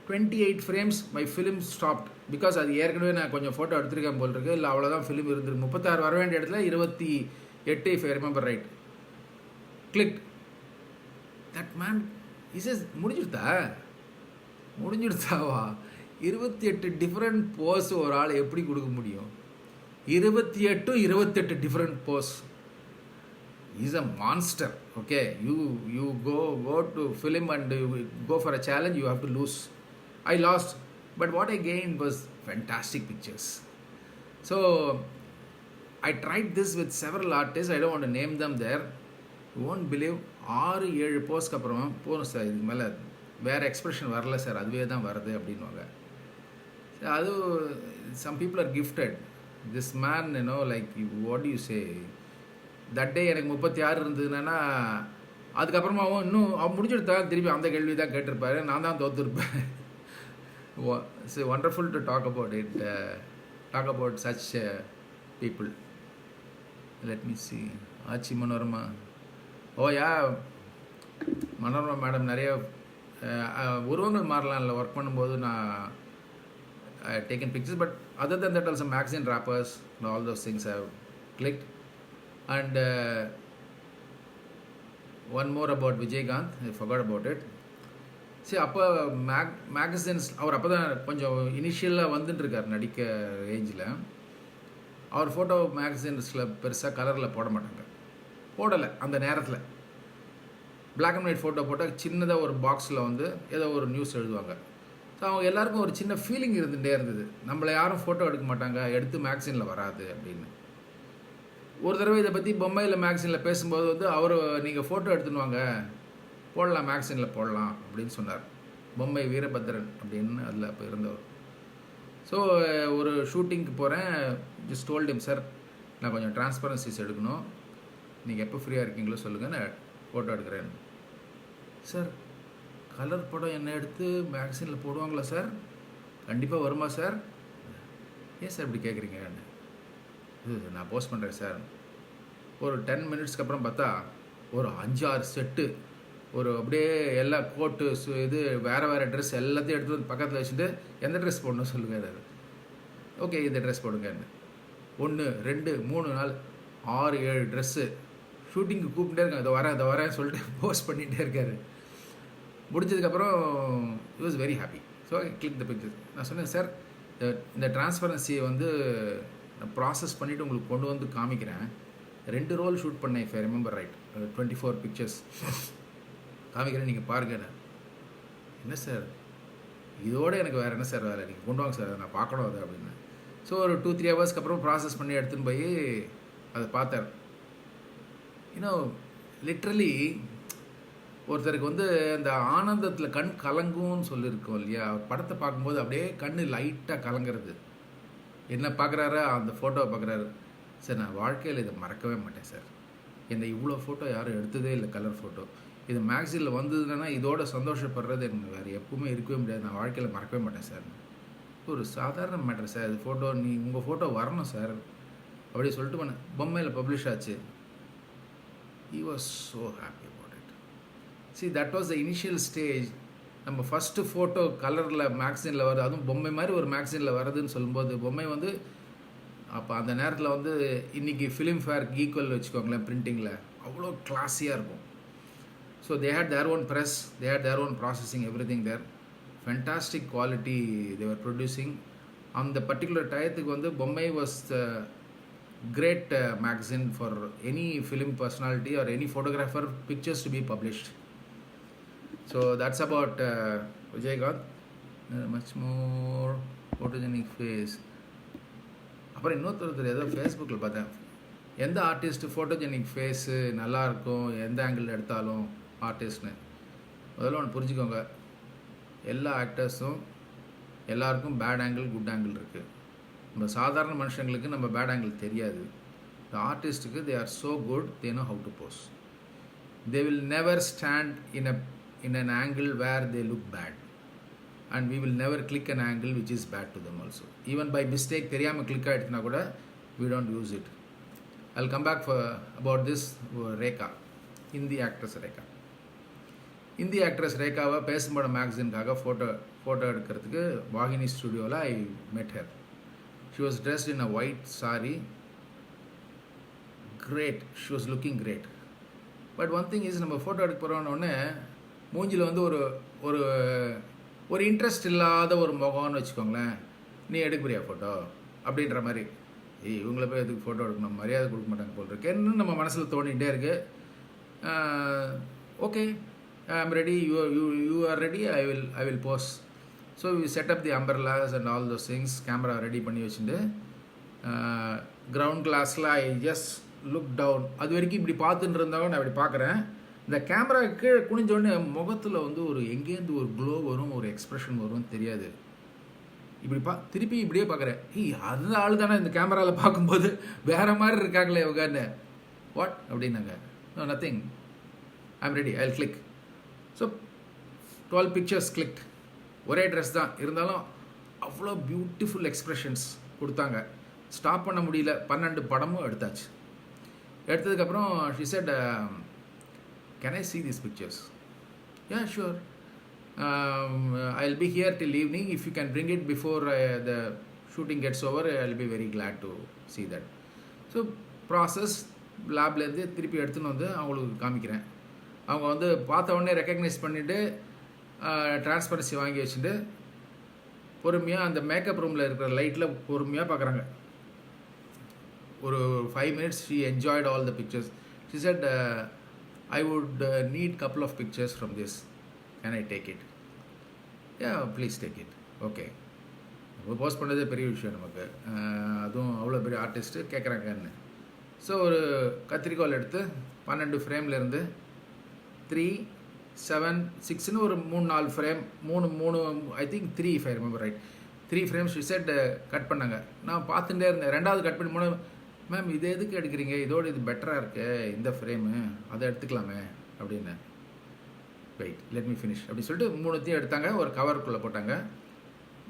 28 frames my film stopped because அது ஏற்கனவே நான் கொஞ்சம் ஃபோட்டோ எடுத்துருக்கேன் போல் இருக்கு. இல்லை அவ்வளோதான் ஃபிலிம் இருந்திருக்கு. 36 வர வேண்டிய இடத்துல 28 if I remember right. Clicked. That man, he says முடிஞ்சுடுத்தாவா 28 டிஃப்ரெண்ட் போஸ் ஒரு ஆள் எப்படி கொடுக்க முடியும்? 28 different posts. He's a monster. Okay, you go to film and you go for a challenge, you have to lose. I lost, but what I gained was fantastic pictures. So I tried this with several artists. I don't want to name them there. You won't believe, 6-7 போஸ்ட்க்கு அப்புறமா போகணும் sir, இதுக்கு மேலே வேறு expression வரல sir, அதுவே தான் வருது அப்படின்வாங்க. அது some people are gifted. This man, like, what do you say, that day எனக்கு 36 இருந்ததுன்னா அதுக்கப்புறமா இன்னும் அவன் முடிச்சுடுத்தா திருப்பி அந்த கேள்வி தான் கேட்டிருப்பாரு, நான் தான் தோற்றுருப்பேன். It's wonderful to talk about it, talk about such people. Let me see. Aachi Manorama, Manorama madam நிறைய உருவங்கள் மாறலாம்ல ஒர்க் பண்ணும்போது நான் taken pictures, but other than that also magazine wrappers and all those things I have clicked. And one more about Vijaykanth, I forgot about it. See, அப்போ magazines அவர் அப்போ தான் கொஞ்சம் இனிஷியலாக வந்துட்டு இருக்கார் நடிக்க ரேஞ்சில். அவர் ஃபோட்டோ மேகசின்ஸில் பெருசாக கலரில் போடலை அந்த நேரத்தில். பிளாக் அண்ட் ஒயிட் ஃபோட்டோ போட்டால் சின்னதாக ஒரு பாக்ஸில் வந்து ஏதோ ஒரு நியூஸ் எழுதுவாங்க. ஸோ அவங்க எல்லாருக்கும் ஒரு சின்ன ஃபீலிங் இருந்துகிட்டே இருந்தது, நம்மளை யாரும் ஃபோட்டோ எடுக்க மாட்டாங்க, எடுத்து மேக்சினில் வராது அப்படின்னு. ஒரு தடவை இதை பற்றி பொம்மையில் மேக்சினில் பேசும்போது வந்து அவர் நீங்கள் ஃபோட்டோ எடுத்துன்னு வாங்க, போடலாம், மேக்சினில் போடலாம் அப்படின்னு சொன்னார். பொம்மை வீரபத்ரன் அப்படின்னு அதில் அப்போ இருந்தவர். ஸோ ஒரு ஷூட்டிங்க்கு போகிறேன். ஜஸ்ட் டோல்ட் ஹிம், சார் நான் கொஞ்சம் டிரான்ஸ்பரன்சிஸ் எடுக்கணும், நீங்கள் எப்போ ஃப்ரீயாக இருக்கீங்களோ சொல்லுங்கள், நான் ஃபோட்டோ எடுக்கிறேன். சார் கலர் படம் என்ன எடுத்து மேக்சினில் போடுவாங்களா சார்? கண்டிப்பாக வருமா சார்? ஏன் சார் இப்படி கேட்குறீங்க? இது நான் போஸ்ட் பண்ணுறேன் சார். ஒரு 10 மினிட்ஸ்க்கு அப்புறம் பார்த்தா ஒரு 5-6 செட்டு, ஒரு அப்படியே எல்லா கோட்டு இது வேறு ட்ரெஸ் எல்லாத்தையும் எடுத்து வந்து பக்கத்தில் வச்சுட்டு எந்த ட்ரெஸ் போடணும் சொல்லுங்கள். அது ஓகே, இந்த ட்ரெஸ் போடுங்கன்னு 1 2 3 4 6 7 ட்ரெஸ்ஸு ஷூட்டிங்கு கூப்பிட்டே இருக்காங்க. இதை வரேன் சொல்லிட்டு போஸ்ட் பண்ணிகிட்டே இருக்காரு. முடிஞ்சதுக்கப்புறம் it was very happy. So click the picture. நான் சொன்னேன், சார் இந்த டிரான்ஸ்பரன்சியை வந்து நான் ப்ராசஸ் பண்ணிவிட்டு உங்களுக்கு கொண்டு வந்து காமிக்கிறேன். 2 ரோல் ஷூட் பண்ணேன், if I remember right, 24 pictures காமிக்கிறேன், நீங்கள் பாருங்கள். என்ன சார் இதோடு எனக்கு வேறு என்ன சார் வேலை, நீங்கள் கொண்டு வாங்க சார், நான் பார்க்கணும் அதை அப்படின்னு. ஸோ ஒரு 2-3 ஹவர்ஸ்க்கு அப்புறம் ப்ராசஸ் பண்ணி எடுத்துன்னு போய் அதை பார்த்தார். இன்னும் லிட்ரலி ஒருத்தருக்கு வந்து அந்த ஆனந்தத்தில் கண் கலங்கும்னு சொல்லியிருக்கோம் இல்லையா, படத்தை பார்க்கும்போது அப்படியே கண் லைட்டாக கலங்கிறது. என்ன பார்க்குறாரா, அந்த ஃபோட்டோவை பார்க்குறாரு. சார் நான் வாழ்க்கையில் இதை மறக்கவே மாட்டேன் சார், என்னை இவ்வளோ ஃபோட்டோ யாரும் எடுத்ததே இல்லை, கலர் ஃபோட்டோ. இது மேக்சினில் வந்ததுன்னா இதோட சந்தோஷப்படுறது எனக்கு வேறு எப்பவுமே இருக்கவே முடியாது, நான் வாழ்க்கையில் மறக்கவே மாட்டேன் சார். ஒரு சாதாரண மேட்டர் சார், இது ஃபோட்டோ உங்கள் ஃபோட்டோ வரணும் சார் அப்படி சொல்லிட்டு பண்ணேன். பொம்மையில் பப்ளிஷ் ஆச்சு. He was so happy about it. See, that was the initial stage. நம்ம ஃபஸ்ட்டு ஃபோட்டோ கலரில் மேக்சினில் வருது, அதுவும் பொம்மை மாதிரி ஒரு மேக்சினில் வருதுன்னு சொல்லும்போது, பொம்மை வந்து அப்போ அந்த நேரத்தில் வந்து இன்றைக்கி ஃபிலிம் ஃபேருக்கு ஈக்குவல் வச்சுக்கோங்களேன், பிரிண்டிங்கில் அவ்வளோ கிளாஸியாக இருக்கும். So they had their own press, they had their own processing, everything there. Fantastic quality they were producing. அந்த பர்டிகுலர் டயத்துக்கு வந்து Bommai was the great magazine for any film personality or any photographer pictures to be published. So that's about Vijaykanth. Much more photogenic face. அப்புறம் இன்னொருத்தர் ஏதோ ஃபேஸ்புக்கில் பார்த்தேன், எந்த artist photogenic phase நல்லாயிருக்கும் எந்த ஆங்கிள் எடுத்தாலும் ஆர்டிஸ்ட்னு. முதல்ல ஒன்று புரிஞ்சுக்கோங்க, எல்லா ஆக்டர்ஸும் எல்லாருக்கும் பேட் ஆங்கிள் குட் ஆங்கிள் இருக்குது. நம்ம சாதாரண மனுஷங்களுக்கு நம்ம பேட் ஆங்கிள் தெரியாது. இந்த ஆர்டிஸ்ட்டுக்கு they are so good, they know how to pose. They will never stand in an angle where they look bad, and we will never click an angle which is bad to them also. Even by mistake தெரியாமல் click ஆகிடுச்சுனா கூட we don't use it. I'll come back for about this Rekha, Hindi actress Rekha. Hindi actress ரேகாவை பேசும்பட மேக்சினுக்காக photo எடுக்கிறதுக்கு வாகினி ஸ்டுடியோவில் I met her. She was dressed in a white saree. Great. She was looking great. But one thing is, நம்ம photo எடுக்க போகிறோன்னொடனே மூஞ்சில் வந்து ஒரு ஒரு இன்ட்ரெஸ்ட் இல்லாத ஒரு முகம்னு வச்சுக்கோங்களேன். நீ எடுக்கிறியா ஃபோட்டோ அப்படின்ற மாதிரி, இவங்கள போய் எதுக்கு ஃபோட்டோ எடுக்கணும், மரியாதை கொடுக்க மாட்டாங்க போல் இருக்கேன்னு நம்ம மனசில் தோண்டிகிட்டே இருக்கு. Okay, I am ready, you are ready, I will pose. So we set up the umbrellas and all those things. Camera ready பண்ணி வச்சுட்டு கிரவுண்ட் கிளாஸில் ஐ ஜஸ்ட் லுக் டவுன். அது வரைக்கும் இப்படி பார்த்துட்டு இருந்தாலும் நான் இப்படி பார்க்குறேன். இந்த கேமரா கீழே குனிஞ்சோடனே முகத்தில் வந்து ஒரு எங்கேருந்து ஒரு க்ளோ வரும், ஒரு எக்ஸ்ப்ரெஷன் வரும் தெரியாது. இப்படி திருப்பி இப்படியே பார்க்குறேன். அந்த ஆள் தானே இந்த கேமராவில் பார்க்கும்போது வேறு மாதிரி இருக்காங்களே இவங்கன்னு. வாட் அப்படின்னாங்க. No nothing, I am ready, I will click. So 12 pictures click. ஒரே ட்ரெஸ் தான் இருந்தாலும் அவ்வளோ பியூட்டிஃபுல் எக்ஸ்ப்ரெஷன்ஸ் கொடுத்தாங்க. ஸ்டாப் பண்ண முடியல. 12 படமும் எடுத்தாச்சு. எடுத்ததுக்கப்புறம் she said, can I see these pictures? Yeah, sure. I'll be here till evening. If you can bring it before the shooting gets over, I'll be very glad to see that. So process லேப்லேருந்து திருப்பி எடுத்துன்னு வந்து அவங்களுக்கு காமிக்கிறேன். அவங்க வந்து பார்த்த உடனே recognise பண்ணிவிட்டு டிரான்ஸ்பரன்சி வாங்கி வச்சுட்டு பொறுமையாக அந்த மேக்கப் ரூமில் இருக்கிற லைட்டில் பொறுமையாக பார்க்குறாங்க. ஒரு 5 minutes she enjoyed all the pictures. She said, I would need couple of pictures from this. Can I take it? Yeah, please take it. Okay. Post பண்ணதே பெரிய விஷயம் நமக்கு. அதுவும் அவ்வளோ பெரிய ஆர்டிஸ்ட்டு கேட்குறாங்கன்னு. ஸோ ஒரு கத்திரிக்கோல் எடுத்து 12 ஃப்ரேம்லேருந்து 3, 7, 6ன்னு ஒரு 3-4 frame, 3 I think 3 if I remember right, 3 frames ஷிசெட் கட் பண்ணாங்க. நான் பார்த்துட்டே இருந்தேன். 2வது கட் பண்ணி போனால், மேம் இது எதுக்கு எடுக்கிறீங்க, இதோடு இது பெட்டராக இருக்கு இந்த ஃப்ரேமு, அதை எடுத்துக்கலாமே அப்படின்னு. வெயிட் லெட் மீ ஃபினிஷ் அப்படி சொல்லிட்டு 3த்தையும் எடுத்தாங்க, ஒரு கவருக்குள்ளே போட்டாங்க.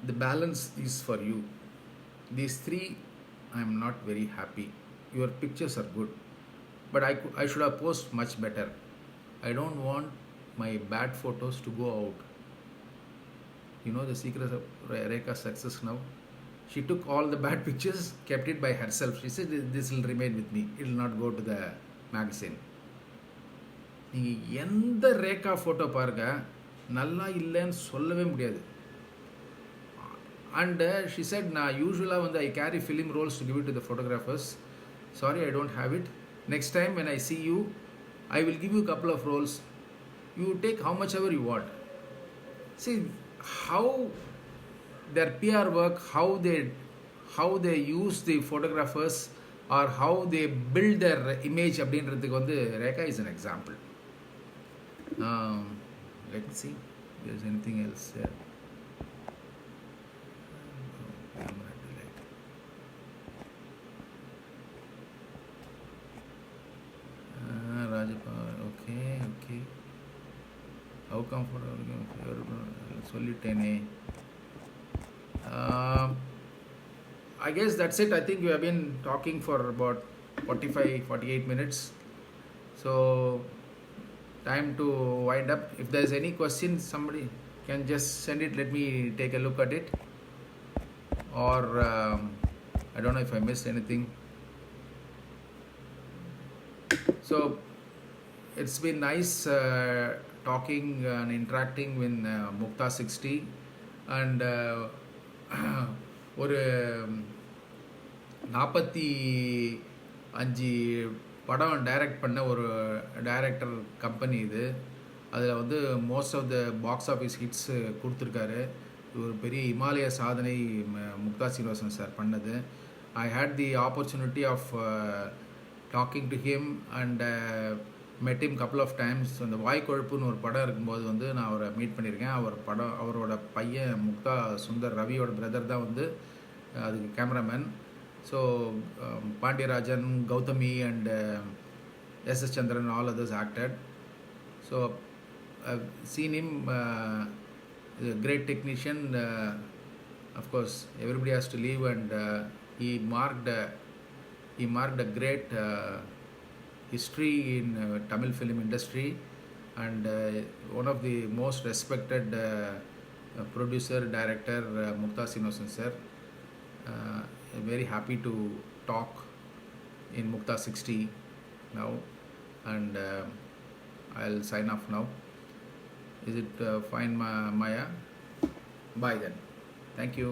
தி balance is for you. These 3 I am not very happy. Your pictures are good, but I should have post much better. I don't want my bad photos to go out. You know the secret of Rekha's success now? She took all the bad pictures, kept it by herself. She said, this will remain with me. It will not go to the magazine. நீங்கள் எந்த Rekha photo பாருங்க, நல்லா இல்லைன்னு சொல்லவே முடியாது. And she said, நான் யூஸ்வலாக வந்து ஐ carry film Rolle's to give it to the photographers. Sorry, I don't have it. Next time when I see you, I will give you a couple of roles. You take how much ever you want. See how their PR work, how they use the photographers or how they build their image அப்படின்றதுக்கு வந்து Rekha is an example. Let's see if there's anything else there. Rajapal, okay. How comfortable சொல்லிட்டேனே. I guess that's it. I think we have been talking for about 45-48 minutes. So time to wind up. If there's any question, somebody can just send it. Let me take a look at it. Or I don't know if I missed anything. So it's been nice talking and interacting with Mukta 60. And ஒரு 45 படம் direct பண்ண ஒரு director company இது. அதில் வந்து most of the box office hits கொடுத்துருக்காரு. இது ஒரு பெரிய இமாலய சாதனை முக்தா சீனிவாசன் சார் பண்ணது. I had the opportunity of talking to him and met him couple of times. அந்த வாய்க்கொழுப்புன்னு ஒரு படம் இருக்கும்போது வந்து நான் அவரை மீட் பண்ணியிருக்கேன். அவரோட பையன் முக்தா சுந்தர் ரவியோட பிரதர் தான் வந்து அதுக்கு cameraman. So Pandiarajan, Gautami and S.S. Chandran, all others acted. So I've seen him, a great technician. Of course everybody has to leave, and he marked a great history in Tamil film industry, and one of the most respected producer, director, Mukta Srinivasan sir. Very happy to talk in Mukta 60 now, and I'll sign off now. Is it fine, Maya? Bye then. Thank you.